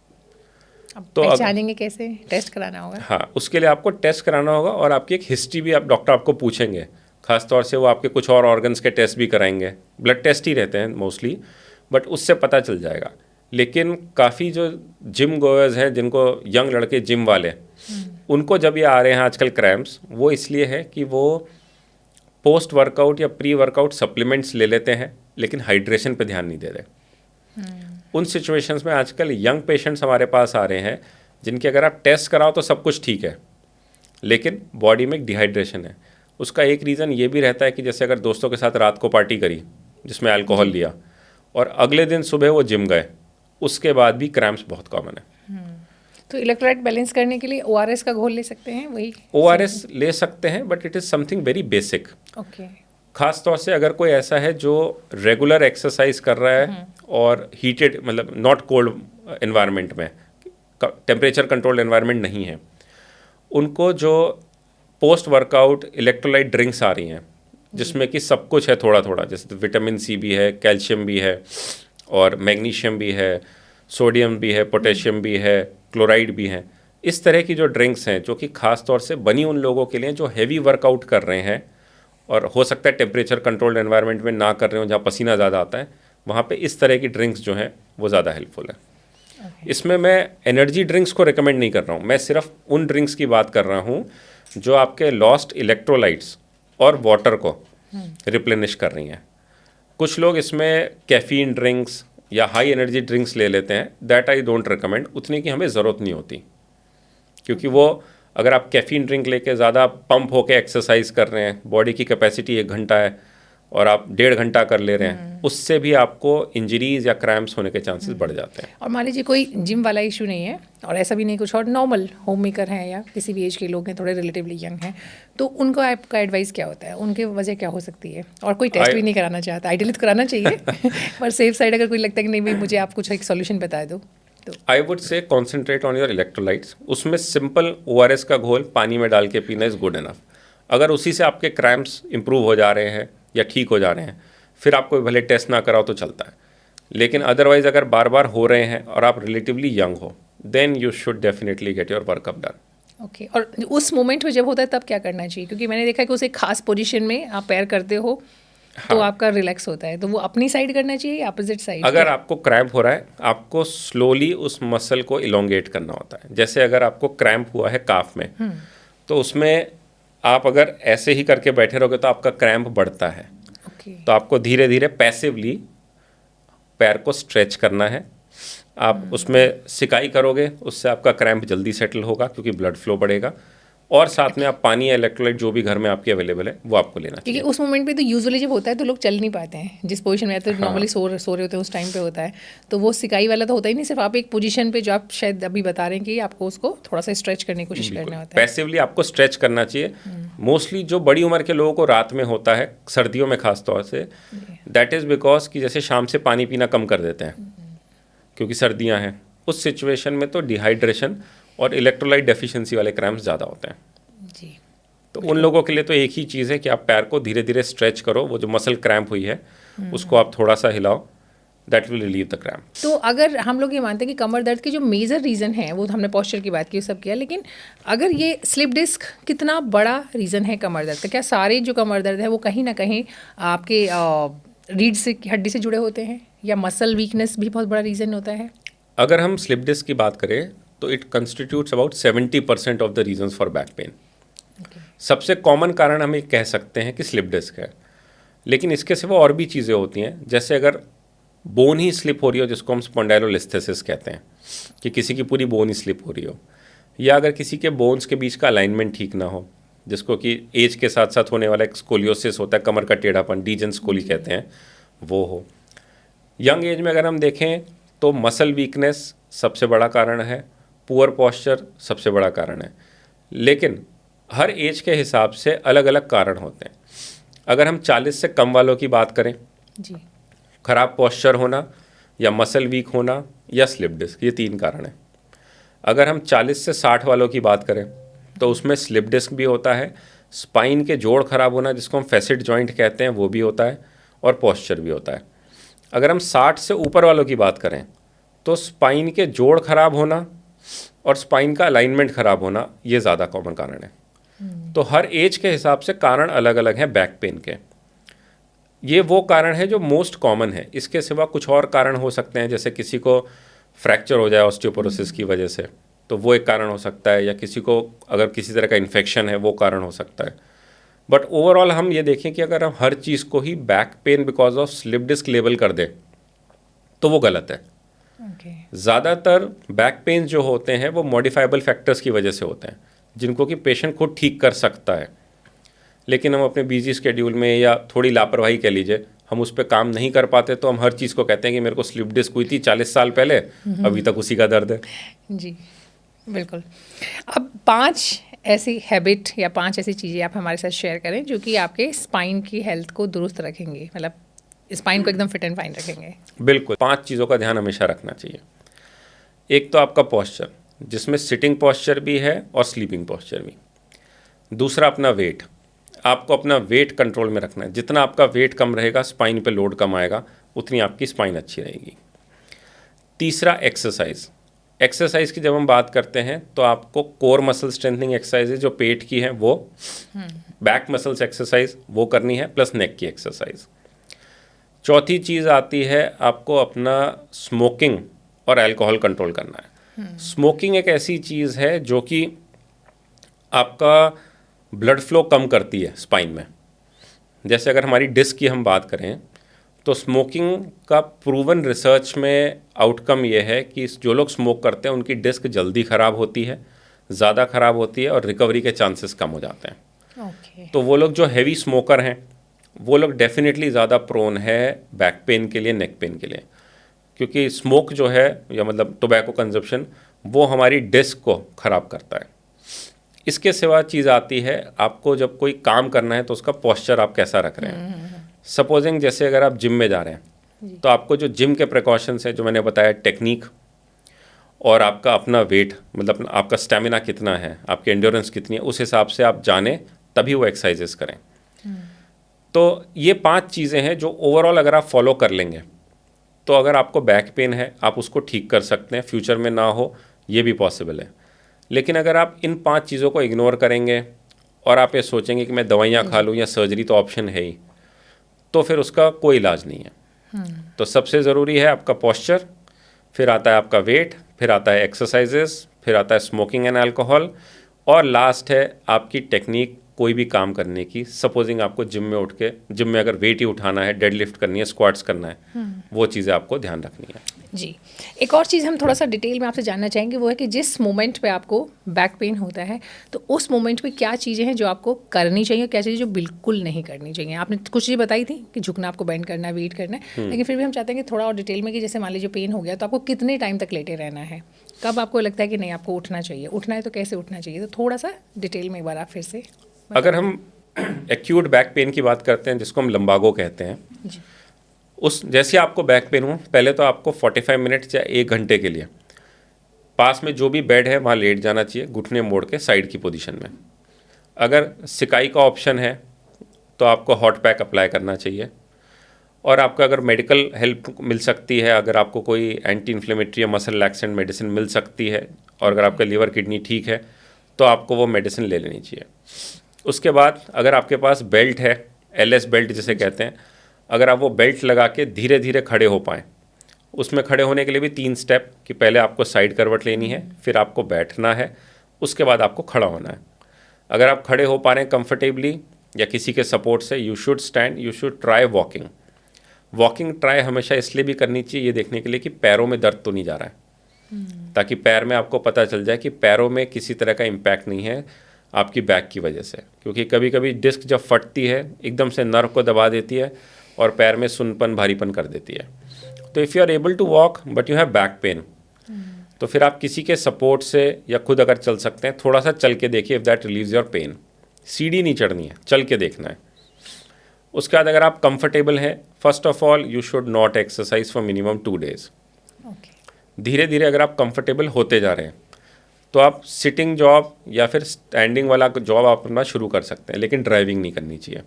तो पहचानेंगे कैसे? टेस्ट कराना होगा। हाँ, उसके लिए आपको टेस्ट कराना होगा और आपकी एक हिस्ट्री भी डॉक्टर आपको पूछेंगे। खासतौर से वो आपके कुछ और ऑर्गन्स के टेस्ट भी कराएंगे, ब्लड टेस्ट ही रहते हैं मोस्टली, बट उससे पता चल जाएगा। लेकिन काफ़ी जो जिम गोअर्स हैं, जिनको यंग लड़के जिम वाले, उनको जब ये आ रहे हैं आजकल क्रैम्प्स, वो इसलिए है कि वो पोस्ट वर्कआउट या प्री वर्कआउट सप्लीमेंट्स ले लेते हैं लेकिन हाइड्रेशन पे ध्यान नहीं दे रहे। उन सिचुएशंस में आजकल यंग पेशेंट्स हमारे पास आ रहे हैं जिनके अगर आप टेस्ट कराओ तो सब कुछ ठीक है, लेकिन बॉडी में डिहाइड्रेशन है। उसका एक रीज़न ये भी रहता है कि जैसे अगर दोस्तों के साथ रात को पार्टी करी जिसमें अल्कोहल लिया और अगले दिन सुबह वो जिम गए, उसके बाद भी क्रैम्प्स बहुत कॉमन है। तो इलेक्ट्रोलाइट बैलेंस करने के लिए ORS का घोल ले सकते हैं? वही ORS ले सकते हैं, but it is something very basic. Okay. खास तौर से अगर कोई ऐसा है जो रेगुलर एक्सरसाइज कर रहा है और हीटेड, मतलब नॉट कोल्ड एनवायरनमेंट में, टेम्परेचर कंट्रोल्ड एनवायरनमेंट नहीं है, उनको जो पोस्ट वर्कआउट इलेक्ट्रोलाइट ड्रिंक्स आ रही हैं जिसमें कि सब कुछ है थोड़ा थोड़ा, जैसे विटामिन सी भी है, कैल्शियम भी है और मैग्नीशियम भी है, सोडियम भी है, पोटेशियम भी है, क्लोराइड भी है, इस तरह की जो ड्रिंक्स हैं जो कि खास तौर से बनी उन लोगों के लिए जो हैवी वर्कआउट कर रहे हैं और हो सकता है टेम्परेचर कंट्रोल्ड एनवायरनमेंट में ना कर रहे हो, जहाँ पसीना ज़्यादा आता है, वहाँ पे इस तरह की ड्रिंक्स जो हैं वो ज़्यादा हेल्पफुल है। इसमें मैं एनर्जी ड्रिंक्स को रिकमेंड नहीं कर रहा हूँ, मैं सिर्फ उन ड्रिंक्स की बात कर रहा हूँ जो आपके लॉस्ट इलेक्ट्रोलाइट्स और वाटर को रिप्लेनिश कर रही हैं। कुछ लोग इसमें कैफीन ड्रिंक्स या हाई एनर्जी ड्रिंक्स ले लेते हैं, दैट आई डोंट रिकमेंड। उतनी की हमें ज़रूरत नहीं होती, क्योंकि वो अगर आप कैफीन ड्रिंक लेके ज़्यादा पंप होके एक्सरसाइज कर रहे हैं, बॉडी की कैपेसिटी 1 घंटा है और आप 1.5 घंटा कर ले रहे हैं, उससे भी आपको इंजरीज या क्रैम्प्स होने के चांसेस बढ़ जाते हैं। और मान लीजिए कोई जिम वाला इशू नहीं है और ऐसा भी नहीं कुछ और, नॉर्मल होम मेकर हैं या किसी भी एज के लोग हैं, थोड़े रिलेटिवली यंग हैं, तो उनको आपका एडवाइस क्या होता है? उनकी वजह क्या हो सकती है? और कोई टेस्ट भी नहीं कराना चाहता, आइडियली तो कराना चाहिए पर सेफ साइड अगर कोई लगता है कि नहीं भाई मुझे आप कुछ एक सॉल्यूशन बता दो, तो I would say concentrate on your electrolytes. उसमें सिंपल ORS का घोल पानी में डाल के पीना इज़ गुड इनफ। अगर उसी से आपके क्रैम्प्स इंप्रूव हो जा रहे हैं या ठीक हो जा रहे हैं, फिर आपको भले टेस्ट ना कराओ तो चलता है। लेकिन अदरवाइज अगर बार बार हो रहे हैं और आप रिलेटिवली यंग हो, then you should definitely get your workup done. Okay. और उस मोमेंट में जब होता है तब क्या करना चाहिए? क्योंकि मैंने देखा है कि उसे खास पोजीशन में आप पैर करते हो तो आपका रिलैक्स होता है, तो वो अपनी साइड करना चाहिए या अपोजिट साइड? अगर आपको क्रैम्प हो रहा है, आपको स्लोली उस मसल को इलोंगेट करना होता है। जैसे अगर आपको क्रैम्प हुआ है काफ में, तो उसमें आप अगर ऐसे ही करके बैठे रहोगे तो आपका क्रैम्प बढ़ता है। तो आपको धीरे धीरे पैसिवली पैर को स्ट्रेच करना है। आप उसमें सिकाई करोगे, उससे आपका क्रैम्प जल्दी सेटल होगा क्योंकि ब्लड फ्लो बढ़ेगा, और साथ में आप पानी या इलेक्ट्रोलाइट जो भी घर में आपके अवेलेबल है वो आपको लेना चाहिए। क्योंकि उस मोमेंट पे तो यूजुअली जब होता है तो लोग चल नहीं पाते हैं, जिस पोजीशन में तो नॉर्मली सो रहे होते हैं उस टाइम पे होता है, तो वो सिकाई वाला तो होता ही नहीं। सिर्फ आप एक पोजीशन पे जो आप शायद अभी बता रहे हैं कि आपको उसको थोड़ा सा स्ट्रेच करने की कोशिश करना होता है। पैसिवली आपको स्ट्रेच करना चाहिए। मोस्टली जो बड़ी उम्र के लोगों को रात में होता है, सर्दियों में खास तौर से, दैट इज़ बिकॉज कि जैसे शाम से पानी पीना कम कर देते हैं क्योंकि सर्दियाँ हैं। उस सिचुएशन में तो डिहाइड्रेशन और इलेक्ट्रोलाइट डेफिशिएंसी वाले क्रैम्प्स ज़्यादा होते हैं जी। तो उन लोगों के लिए तो एक ही चीज़ है कि आप पैर को धीरे धीरे स्ट्रेच करो, वो जो मसल क्रैम्प हुई है उसको आप थोड़ा सा हिलाओ, that will relieve the cramp. तो अगर हम लोग ये मानते हैं कि कमर दर्द के जो मेजर रीज़न है, वो हमने पोस्चर की बात की, सब किया, लेकिन अगर ये स्लिप डिस्क कितना बड़ा रीज़न है कमर दर्द का? क्या सारे जो कमर दर्द है वो कहीं ना कहीं आपके रीढ़ से, हड्डी से जुड़े होते हैं, या मसल वीकनेस भी बहुत बड़ा रीज़न होता है? अगर हम स्लिप डिस्क की बात करें तो it constitutes about 70% of the reasons for back pain. सबसे कॉमन कारण हम ये कह सकते हैं कि स्लिप डिस्क है, लेकिन इसके सिवा और भी चीज़ें होती हैं, जैसे अगर बोन ही स्लिप हो रही हो, जिसको हम स्पॉन्डाइलोलिस्थेसिस कहते हैं, कि किसी की पूरी बोन ही स्लिप हो रही हो, या अगर किसी के बोन्स के बीच का अलाइनमेंट ठीक ना हो, जिसको कि एज के साथ साथ होने वाला एक स्कोलियोसिस होता है, कमर का टेढ़ापन, डीजेंस्कोली कहते हैं, वो हो। यंग एज में अगर हम देखें तो मसल वीकनेस सबसे बड़ा कारण है, पुअर पॉस्चर सबसे बड़ा कारण है, लेकिन हर एज के हिसाब से अलग अलग कारण होते हैं। अगर हम 40 से कम वालों की बात करें, जी, खराब पॉस्चर होना या मसल वीक होना या स्लिप डिस्क, ये 3 कारण हैं। अगर हम 40 से 60 वालों की बात करें तो उसमें स्लिप डिस्क भी होता है, स्पाइन के जोड़ खराब होना जिसको हम फैसिट जॉइंट कहते हैं वो भी होता है, और पॉस्चर भी होता है। अगर हम 60 से ऊपर वालों की बात करें तो स्पाइन के जोड़ खराब होना और स्पाइन का अलाइनमेंट खराब होना, ये ज़्यादा कॉमन कारण है। तो हर एज के हिसाब से कारण अलग अलग हैं बैक पेन के। ये वो कारण है जो मोस्ट कॉमन है। इसके सिवा कुछ और कारण हो सकते हैं, जैसे किसी को फ्रैक्चर हो जाए ऑस्टियोपोरोसिस की वजह से, तो वो एक कारण हो सकता है, या किसी को अगर किसी तरह का इन्फेक्शन है वो कारण हो सकता है। बट ओवरऑल हम ये देखें कि अगर हम हर चीज़ को ही back pain because of slip disc label कर दें तो वो गलत है। ज़्यादातर बैक पेन जो होते हैं वो मॉडिफाइबल फैक्टर्स की वजह से होते हैं, जिनको कि पेशेंट खुद ठीक कर सकता है, लेकिन हम अपने बिजी स्केड्यूल में या थोड़ी लापरवाही कह लीजिए, हम उस पर काम नहीं कर पाते, तो हम हर चीज़ को कहते हैं कि मेरे को स्लिप डिस्क हुई थी 40 साल पहले, अभी तक उसी का दर्द है। जी, बिल्कुल। अब 5 ऐसी हैबिट या 5 ऐसी चीज़ें आप हमारे साथ शेयर करें जो कि आपके स्पाइन की हेल्थ को दुरुस्त रखेंगे, मतलब स्पाइन को एकदम फिट एंड फाइन रखेंगे। बिल्कुल, 5 चीज़ों का ध्यान हमेशा रखना चाहिए। एक तो आपका पॉस्चर, जिसमें सिटिंग पॉस्चर भी है और स्लीपिंग पॉस्चर भी। दूसरा अपना वेट, आपको अपना वेट कंट्रोल में रखना है। जितना आपका वेट कम रहेगा, स्पाइन पे लोड कम आएगा, उतनी आपकी स्पाइन अच्छी रहेगी। तीसरा एक्सरसाइज। एक्सरसाइज की जब हम बात करते हैं तो आपको कोर मसल स्ट्रेंथनिंग एक्सरसाइज जो पेट की हैं वो, बैक मसल्स एक्सरसाइज वो करनी है, प्लस नेक की एक्सरसाइज। चौथी चीज़ आती है आपको अपना स्मोकिंग और अल्कोहल कंट्रोल करना है। स्मोकिंग एक ऐसी चीज़ है जो कि आपका ब्लड फ्लो कम करती है स्पाइन में। जैसे अगर हमारी डिस्क की हम बात करें तो स्मोकिंग का प्रूवन रिसर्च में आउटकम ये है कि जो लोग स्मोक करते हैं उनकी डिस्क जल्दी ख़राब होती है, ज़्यादा ख़राब होती है, और रिकवरी के चांसेस कम हो जाते हैं। तो वो लोग जो हैवी स्मोकर हैं वो लोग डेफिनेटली ज़्यादा प्रोन है बैक पेन के लिए, नेक पेन के लिए, क्योंकि स्मोक जो है या मतलब टोबैको कंजप्शन वो हमारी डिस्क को ख़राब करता है। इसके सिवा चीज़ आती है, आपको जब कोई काम करना है तो उसका पोस्चर आप कैसा रख रहे हैं। सपोजिंग जैसे अगर आप जिम में जा रहे हैं तो आपको जो जिम के प्रिकॉशंस है जो मैंने बताया, टेक्निक और आपका अपना वेट, मतलब आपका स्टेमिना कितना है, आपकी एंड्योरेंस कितनी है, उस हिसाब से आप जाने तभी वो एक्सरसाइजेस करें। तो ये 5 चीज़ें हैं जो ओवरऑल अगर आप फॉलो कर लेंगे तो अगर आपको बैक पेन है आप उसको ठीक कर सकते हैं, फ्यूचर में ना हो ये भी पॉसिबल है। लेकिन अगर आप इन 5 चीज़ों को इग्नोर करेंगे और आप ये सोचेंगे कि मैं दवाइयाँ खा लूँ या सर्जरी तो ऑप्शन है ही, तो फिर उसका कोई इलाज नहीं है। तो सबसे ज़रूरी है आपका पॉस्चर, फिर आता है आपका वेट, फिर आता है एक्सरसाइजेस, फिर आता है स्मोकिंग एंड अल्कोहल, और लास्ट है आपकी टेक्निक कोई भी काम करने की। सपोजिंग आपको जिम में उठ के, जिम में अगर वेट ही उठाना है, डेडलिफ्ट करनी है, स्क्वाट्स करना है, वो चीज़ें आपको ध्यान रखनी है। जी, एक और चीज़ हम थोड़ा सा डिटेल में आपसे जानना चाहेंगे, वो है कि जिस मोमेंट पे आपको बैक पेन होता है तो उस मोमेंट पे क्या चीज़ें हैं जो आपको करनी चाहिए और क्या चीज़ें जो बिल्कुल नहीं करनी चाहिए। आपने कुछ चीज़ें बताई थी कि झुकना, आपको बेंड करना है, वेट करना है, लेकिन फिर भी हम चाहते हैं कि थोड़ा और डिटेल में कि जैसे मान लीजिए पेन हो गया तो आपको कितने टाइम तक लेटे रहना है, कब आपको लगता है कि नहीं आपको उठना चाहिए, उठना है तो कैसे उठना चाहिए, तो थोड़ा सा डिटेल में एक बार आप फिर से। अगर हम एक्यूट बैक पेन की बात करते हैं जिसको हम लंबागो कहते हैं, जी, उस जैसे आपको बैक पेन हो, पहले तो आपको 45 मिनट या 1 घंटे के लिए पास में जो भी बेड है वहाँ लेट जाना चाहिए, घुटने मोड़ के साइड की पोजीशन में। अगर सिकाई का ऑप्शन है तो आपको हॉट पैक अप्लाई करना चाहिए, और आपको अगर मेडिकल हेल्प मिल सकती है, अगर आपको कोई एंटी इन्फ्लेमेटरी या मसल रिलैक्सेंट मेडिसिन मिल सकती है, और अगर आपका लीवर किडनी ठीक है तो आपको वो मेडिसिन ले लेनी चाहिए। उसके बाद अगर आपके पास बेल्ट है, LS बेल्ट जिसे कहते हैं, अगर आप वो बेल्ट लगा के धीरे धीरे खड़े हो पाएँ, उसमें खड़े होने के लिए भी 3 स्टेप कि पहले आपको साइड करवट लेनी है, फिर आपको बैठना है, उसके बाद आपको खड़ा होना है। अगर आप खड़े हो पा रहे हैं कंफर्टेबली या किसी के सपोर्ट से, you should stand, you should try walking. Walking try हमेशा इसलिए भी करनी चाहिए, ये देखने के लिए कि पैरों में दर्द तो नहीं जा रहा है, ताकि पैर में आपको पता चल जाए कि पैरों में किसी तरह का इम्पैक्ट नहीं है आपकी बैक की वजह से। क्योंकि कभी कभी डिस्क जब फटती है एकदम से नर्व को दबा देती है और पैर में सुनपन भारीपन कर देती है। तो if you are able to walk but you have back pain, तो फिर आप किसी के सपोर्ट से या खुद अगर चल सकते हैं, थोड़ा सा चल के देखिए, if that relieves your pain. सीढ़ी नहीं चढ़नी है, चल के देखना है। उसके बाद अगर आप कंफर्टेबल हैं, first of all you should not exercise for minimum 2 days. धीरे धीरे अगर आप कंफर्टेबल होते जा रहे हैं तो आप सिटिंग जॉब या फिर स्टैंडिंग वाला जॉब आप अपना शुरू कर सकते हैं, लेकिन ड्राइविंग नहीं करनी चाहिए।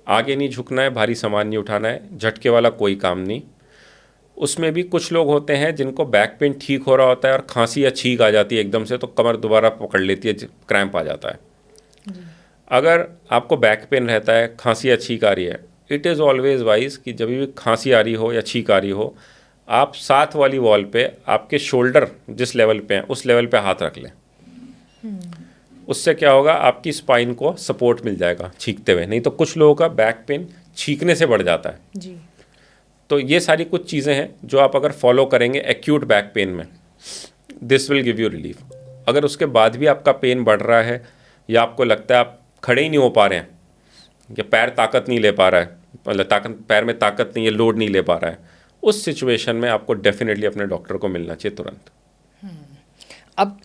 आगे नहीं झुकना है, भारी सामान नहीं उठाना है, झटके वाला कोई काम नहीं। उसमें भी कुछ लोग होते हैं जिनको बैक पेन ठीक हो रहा होता है और खांसी या छींक आ जाती है एकदम से, तो कमर दोबारा पकड़ लेती है, क्रैम्प आ जाता है। अगर आपको बैक पेन रहता है, खांसी या छींक आ रही है, इट इज़ ऑलवेज वाइज कि जब भी खांसी आ रही हो या छींक आ रही हो, आप साथ वाली वॉल पे आपके शोल्डर जिस लेवल पे हैं उस लेवल पे हाथ रख लें। उससे क्या होगा, आपकी स्पाइन को सपोर्ट मिल जाएगा छींकते हुए। नहीं तो कुछ लोगों का बैक पेन छींकने से बढ़ जाता है जी। तो ये सारी कुछ चीज़ें हैं जो आप अगर फॉलो करेंगे एक्यूट बैक पेन में, this will give you relief. अगर उसके बाद भी आपका पेन बढ़ रहा है या आपको लगता है आप खड़े ही नहीं हो पा रहे हैं या पैर ताकत नहीं ले पा रहा है, मतलब पैर में ताकत नहीं है, लोड नहीं ले पा रहा है, उस सिचुएशन में आपको डेफिनेटली अपने डॉक्टर को मिलना चाहिए तुरंत। अब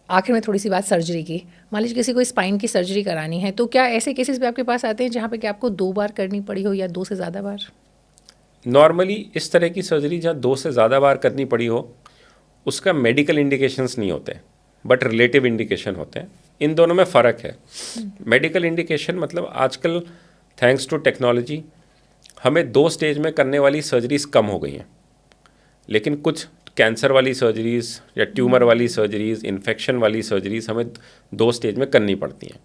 आखिर में थोड़ी सी बात सर्जरी की। मान लीजिए किसी को स्पाइन की सर्जरी करानी है, तो क्या ऐसे केसेस भी आपके पास आते हैं जहाँ पे कि आपको 2 बार करनी पड़ी हो या 2 से ज़्यादा बार? नॉर्मली इस तरह की सर्जरी जहाँ 2 से ज़्यादा बार करनी पड़ी हो, उसका मेडिकल इंडिकेशंस नहीं होते, बट रिलेटिव इंडिकेशन होते हैं। इन दोनों में फ़र्क है। मेडिकल इंडिकेशन मतलब आजकल थैंक्स टू टेक्नोलॉजी हमें 2 स्टेज में करने वाली सर्जरीज कम हो गई हैं, लेकिन कुछ कैंसर वाली सर्जरीज़ या ट्यूमर वाली सर्जरीज़, इन्फेक्शन वाली सर्जरीज़ हमें 2 स्टेज में करनी पड़ती हैं।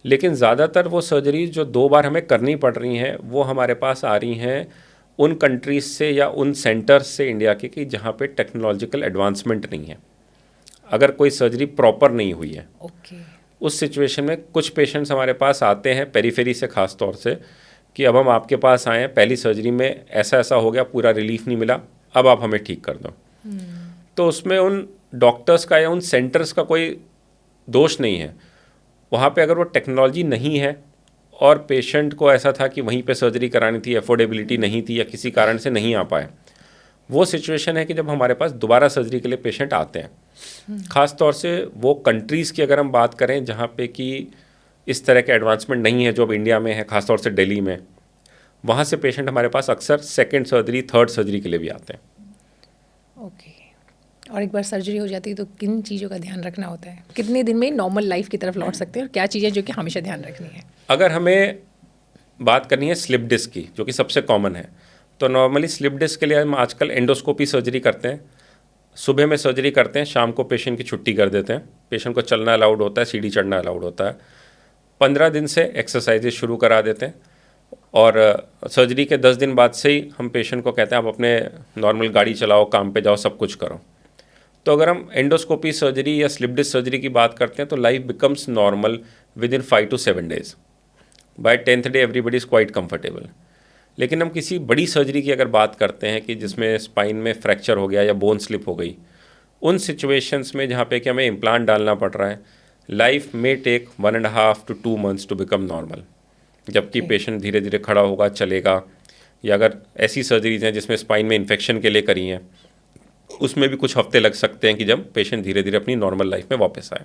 लेकिन ज़्यादातर वो सर्जरीज़ जो 2 बार हमें करनी पड़ रही हैं वो हमारे पास आ रही हैं उन कंट्रीज़ से या उन सेंटर्स से इंडिया के कि जहाँ पे टेक्नोलॉजिकल एडवांसमेंट नहीं है, अगर कोई सर्जरी प्रॉपर नहीं हुई है। उस सिचुएशन में कुछ पेशेंट्स हमारे पास आते हैं पेरीफेरी से, ख़ास तौर से कि अब हम आपके पास आए हैं, पहली सर्जरी में ऐसा ऐसा हो गया, पूरा रिलीफ नहीं मिला, अब आप हमें ठीक कर दो। तो उसमें उन डॉक्टर्स का या उन सेंटर्स का कोई दोष नहीं है। वहाँ पे अगर वो टेक्नोलॉजी नहीं है और पेशेंट को ऐसा था कि वहीं पे सर्जरी करानी थी, अफोर्डेबिलिटी नहीं थी या किसी कारण से नहीं आ पाए, वो सिचुएशन है कि जब हमारे पास दोबारा सर्जरी के लिए पेशेंट आते हैं। ख़ास तौर से वो कंट्रीज़ की अगर हम बात करें जहाँ पे कि इस तरह के एडवांसमेंट नहीं है जो अब इंडिया में है, ख़ास तौर से दिल्ली में, वहाँ से पेशेंट हमारे पास अक्सर सेकेंड सर्जरी, थर्ड सर्जरी के लिए भी आते हैं। ओके। और एक बार सर्जरी हो जाती है तो किन चीज़ों का ध्यान रखना होता है? कितने दिन में नॉर्मल लाइफ की तरफ लौट सकते हैं और क्या चीज़ें जो कि हमेशा ध्यान रखनी है? अगर हमें बात करनी है स्लिप डिस्क की, जो कि सबसे कॉमन है, तो नॉर्मली स्लिप डिस्क के लिए हम आजकल एंडोस्कोपी सर्जरी करते हैं। सुबह में सर्जरी करते हैं, शाम को पेशेंट की छुट्टी कर देते हैं। पेशेंट को चलना अलाउड होता है, सीढ़ी चढ़ना अलाउड होता है। 15 दिन से एक्सरसाइजेज शुरू करा देते हैं और सर्जरी के 10 दिन बाद से ही हम पेशेंट को कहते हैं आप अपने नॉर्मल गाड़ी चलाओ, काम पे जाओ, सब कुछ करो। तो अगर हम एंडोस्कोपी सर्जरी या स्लिप डिस्क सर्जरी की बात करते हैं तो life becomes normal within 5 to 7 days। By 10th day everybody is quite comfortable. लेकिन हम किसी बड़ी सर्जरी की अगर बात करते हैं कि जिसमें स्पाइन में फ्रैक्चर हो गया या बोन स्लिप हो गई, उन सिचुएशंस में जहाँ पे कि हमें इम्प्लांट डालना पड़ रहा है, लाइफ में take 1.5 to 2 months to become normal. जबकि पेशेंट धीरे धीरे खड़ा होगा, चलेगा। या अगर ऐसी सर्जरीज हैं जिसमें स्पाइन में इन्फेक्शन के लिए करी हैं, उसमें भी कुछ हफ्ते लग सकते हैं कि जब पेशेंट धीरे धीरे अपनी नॉर्मल लाइफ में वापस आए।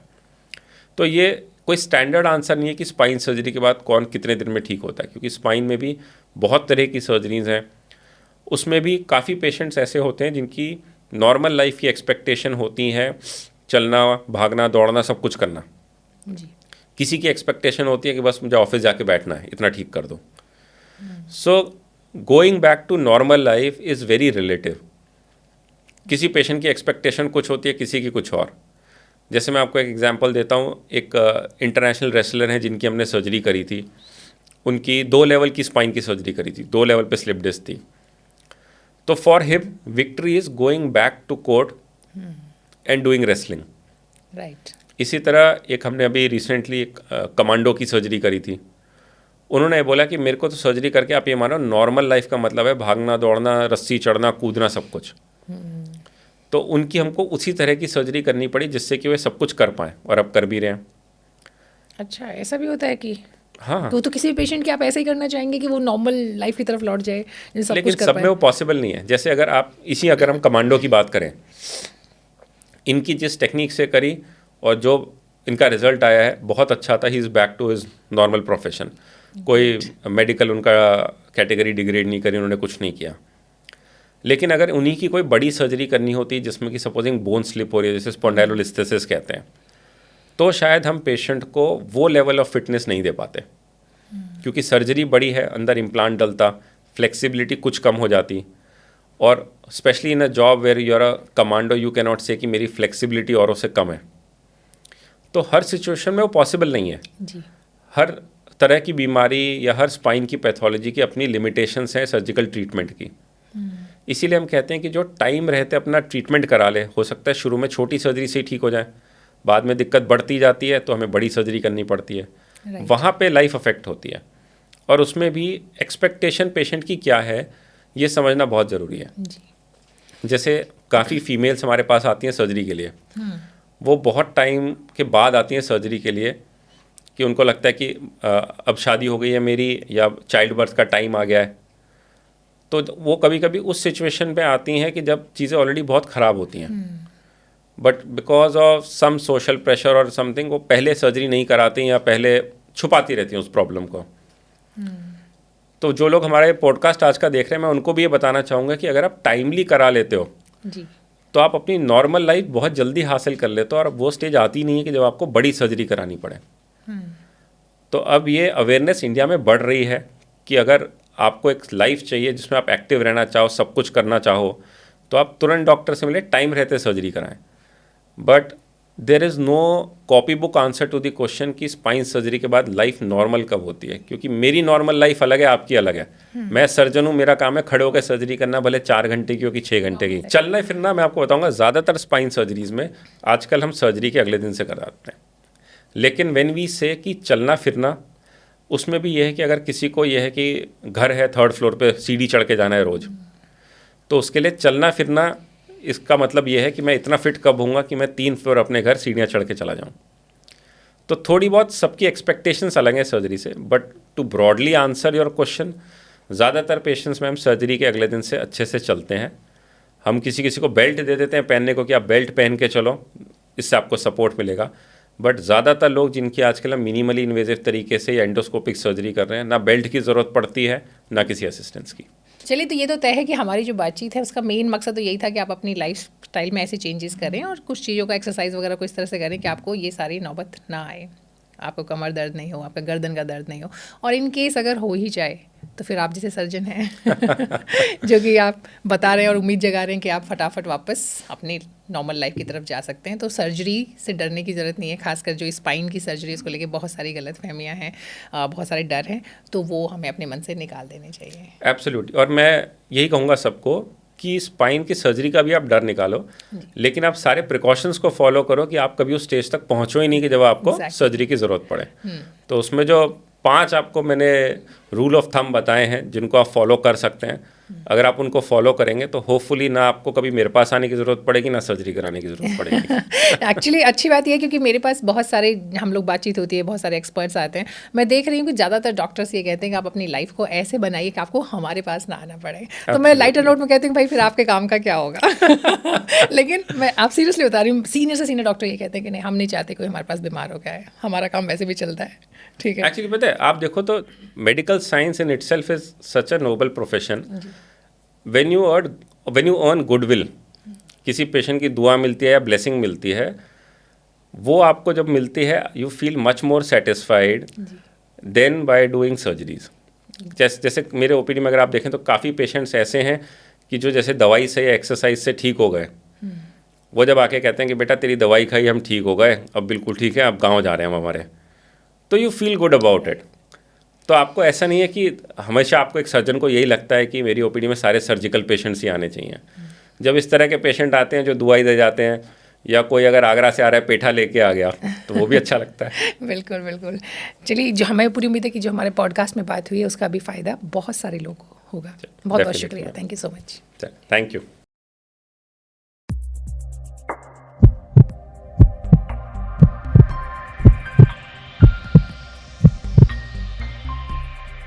तो ये कोई स्टैंडर्ड आंसर नहीं है कि स्पाइन सर्जरी के बाद कौन कितने दिन में ठीक होता है, क्योंकि स्पाइन में भी बहुत तरह की सर्जरीज हैं। उसमें भी काफ़ी पेशेंट्स ऐसे होते हैं जिनकी नॉर्मल लाइफ की एक्सपेक्टेशन होती है चलना, भागना, दौड़ना, सब कुछ करना। जी। किसी की एक्सपेक्टेशन होती है कि बस मुझे ऑफिस जाके बैठना है, इतना ठीक कर दो। So going back to normal life is very relative. किसी पेशेंट की एक्सपेक्टेशन कुछ होती है, किसी की कुछ और। जैसे मैं आपको एक एग्जांपल देता हूँ, एक इंटरनेशनल रेसलर हैं जिनकी हमने सर्जरी करी थी। उनकी 2 लेवल की स्पाइन की सर्जरी करी थी, 2 लेवल पे स्लिप डिस्क थी। तो for him victory is going back to court and doing wrestling. Right. इसी तरह एक हमने अभी रिसेंटली एक कमांडो की सर्जरी करी थी। उन्होंने बोला कि मेरे को तो सर्जरी करके आप ये मानो नॉर्मल लाइफ का मतलब है भागना दौड़ना रस्सी चढ़ना कूदना सब कुछ। तो उनकी हमको उसी तरह की सर्जरी करनी पड़ी जिससे कि वे सब कुछ कर पाएँ, और अब कर भी रहे हैं। अच्छा, ऐसा भी होता है कि हाँ, तो किसी भी पेशेंट की आप ऐसा ही करना चाहेंगे कि वो नॉर्मल लाइफ की तरफ लौट जाए, सब लेकिन कुछ कर सब पाए? में वो पॉसिबल नहीं है। जैसे अगर हम कमांडो की बात करें, इनकी जिस टेक्निक से करी और जो इनका रिजल्ट आया है बहुत अच्छा था। He is back to his normal profession. कोई मेडिकल उनका कैटेगरी डिग्रेड नहीं करी, उन्होंने कुछ नहीं किया। लेकिन अगर उन्हीं की कोई बड़ी सर्जरी करनी होती जिसमें कि सपोजिंग बोन स्लिप हो रही है, जैसे स्पॉन्डाइलोलिस्थेसिस कहते हैं, तो शायद हम पेशेंट को वो लेवल ऑफ फिटनेस नहीं दे पाते, क्योंकि सर्जरी बड़ी है, अंदर इम्प्लांट डलता, फ्लेक्सिबिलिटी कुछ कम हो जाती, और specially in a job where you are a commando you can not say कि मेरी फ्लेक्सिबिलिटी औरों से कम है। तो हर सिचुएशन में वो पॉसिबल नहीं है। जी। हर तरह की बीमारी या हर स्पाइन की पैथोलॉजी की अपनी लिमिटेशंस हैं सर्जिकल ट्रीटमेंट की। इसीलिए हम कहते हैं कि जो टाइम रहते अपना ट्रीटमेंट करा ले, हो सकता है शुरू में छोटी सर्जरी से ही ठीक हो जाए, बाद में दिक्कत बढ़ती जाती है तो हमें बड़ी सर्जरी करनी पड़ती है। वहाँ पे लाइफ अफेक्ट होती है, और उसमें भी एक्सपेक्टेशन पेशेंट की क्या है ये समझना बहुत ज़रूरी है। जी। जैसे काफ़ी फीमेल्स हमारे पास आती हैं सर्जरी के लिए, वो बहुत टाइम के बाद आती हैं सर्जरी के लिए कि उनको लगता है कि अब शादी हो गई है मेरी या चाइल्ड बर्थ का टाइम आ गया है। तो वो कभी कभी उस सिचुएशन पे आती हैं कि जब चीज़ें ऑलरेडी बहुत ख़राब होती हैं, but because of some social pressure और समथिंग वो पहले सर्जरी नहीं कराती या पहले छुपाती रहती हैं उस प्रॉब्लम को। तो जो लोग हमारे पॉडकास्ट आज का देख रहे हैं, मैं उनको भी ये बताना चाहूँगा कि अगर आप टाइमली करा लेते हो जी। तो आप अपनी नॉर्मल लाइफ बहुत जल्दी हासिल कर लेते हो, और वो स्टेज आती नहीं है कि जब आपको बड़ी सर्जरी करानी पड़े। तो अब ये अवेयरनेस इंडिया में बढ़ रही है कि अगर आपको एक लाइफ चाहिए जिसमें आप एक्टिव रहना चाहो, सब कुछ करना चाहो, तो आप तुरंत डॉक्टर से मिले, टाइम रहते सर्जरी कराएं। But there is no copy book answer to the question कि स्पाइन सर्जरी के बाद लाइफ नॉर्मल कब होती है, क्योंकि मेरी नॉर्मल लाइफ अलग है, आपकी अलग है। मैं सर्जन हूँ, मेरा काम है खड़े होकर सर्जरी करना, भले 4 घंटे की हो कि 6 घंटे की। चलना फिरना मैं आपको बताऊँगा, ज़्यादातर स्पाइन सर्जरीज में आजकल हम सर्जरी के अगले दिन से कराते हैं। लेकिन व्हेन वी से कि चलना फिरना, उसमें भी यह है कि अगर किसी को यह है कि घर है 3rd फ्लोर पे सीढ़ी चढ़ के जाना है रोज़, तो उसके लिए चलना फिरना, इसका मतलब यह है कि मैं इतना फिट कब होऊंगा कि मैं 3 फ्लोर अपने घर सीढ़ियाँ चढ़ के चला जाऊँ। तो थोड़ी बहुत सबकी एक्सपेक्टेशंस अलग हैं सर्जरी से, but to broadly answer your question, ज़्यादातर पेशेंट्स में हम सर्जरी के अगले दिन से अच्छे से चलते हैं। हम किसी किसी को बेल्ट दे देते हैं पहनने को कि आप बेल्ट पहन के चलो, इससे आपको सपोर्ट मिलेगा। बट ज़्यादातर लोग जिनकी आजकल हम मिनिमली इन्वेजिव तरीके से या एंडोस्कोपिक सर्जरी कर रहे हैं, ना बेल्ट की ज़रूरत पड़ती है ना किसी असिस्टेंस की। चलिए, तो ये तो तय है कि हमारी जो बातचीत है उसका मेन मकसद तो यही था कि आप अपनी लाइफ स्टाइल में ऐसे चेंजेस करें और कुछ चीज़ों का एक्सरसाइज वगैरह को इस तरह से करें कि आपको ये सारी नौबत ना आए, आपको कमर दर्द नहीं हो, आपका गर्दन का दर्द नहीं हो, और इन केस अगर हो ही जाए तो फिर आप जैसे सर्जन हैं जो कि आप बता रहे हैं और उम्मीद जगा रहे हैं कि आप फटाफट वापस अपनी नॉर्मल लाइफ की तरफ जा सकते हैं। तो सर्जरी से डरने की ज़रूरत नहीं है, खासकर जो स्पाइन की सर्जरी उसको लेके बहुत सारी गलतफहमियां हैं, बहुत सारे डर हैं, तो वो हमें अपने मन से निकाल देने चाहिए। एब्सोल्युटली, और मैं यही कहूँगा सबको कि स्पाइन की सर्जरी का भी आप डर निकालो, लेकिन आप सारे प्रिकॉशंस को फॉलो करो कि आप कभी उस स्टेज तक पहुँचो ही नहीं कि जब आपको सर्जरी की ज़रूरत पड़े। तो उसमें जो 5 आपको मैंने रूल ऑफ थंब बताए हैं जिनको आप फॉलो कर सकते हैं, अगर आप उनको फॉलो करेंगे तो होपफुली ना आपको कभी मेरे पास आने की ज़रूरत पड़ेगी, ना सर्जरी कराने की ज़रूरत पड़ेगी। एक्चुअली अच्छी बात यह है क्योंकि मेरे पास बहुत सारे, हम लोग बातचीत होती है, बहुत सारे एक्सपर्ट्स आते हैं, मैं देख रही हूँ कि ज़्यादातर डॉक्टर्स ये कहते हैं कि आप अपनी लाइफ को ऐसे बनाइए कि आपको हमारे पास ना आना पड़े। तो मैं लाइटर नोट में कहती हूँ भाई फिर आपके काम का क्या होगा लेकिन मैं आप सीरियसली बता रही हूँ, सीनियर से सीनियर डॉक्टर ये कहते हैं कि नहीं, हम नहीं चाहते कोई हमारे पास बीमार हो गया है, हमारा काम वैसे भी चलता है। ठीक है, एक्चुअली पता है, आप देखो तो medical science in itself is such a noble profession. When you earn goodwill, किसी पेशेंट की दुआ मिलती है या ब्लेसिंग मिलती है, वो आपको जब मिलती है you feel much more satisfied than by doing surgeries. जैसे मेरे ओपीडी में अगर आप देखें तो काफ़ी पेशेंट्स ऐसे हैं कि जो जैसे दवाई से या एक्सरसाइज से ठीक हो गए, वो जब आके कहते हैं कि बेटा तेरी दवाई खाई हम ठीक हो गए, अब बिल्कुल ठीक है, अब गाँव जा रहे हैं हम हमारे, तो you feel good about it. तो आपको ऐसा नहीं है कि हमेशा आपको एक सर्जन को यही लगता है कि मेरी ओपीडी में सारे सर्जिकल पेशेंट्स ही आने चाहिए। जब इस तरह के पेशेंट आते हैं जो दुआई दे जाते हैं, या कोई अगर आगरा से आ रहा है पेठा लेके आ गया, तो वो भी अच्छा लगता है। बिल्कुल बिल्कुल। चलिए, जो हमें पूरी उम्मीद है कि जो हमारे पॉडकास्ट में बात हुई है उसका भी फ़ायदा बहुत सारे लोगों को होगा। बहुत बहुत Definitely, शुक्रिया, thank you so much. Thank you.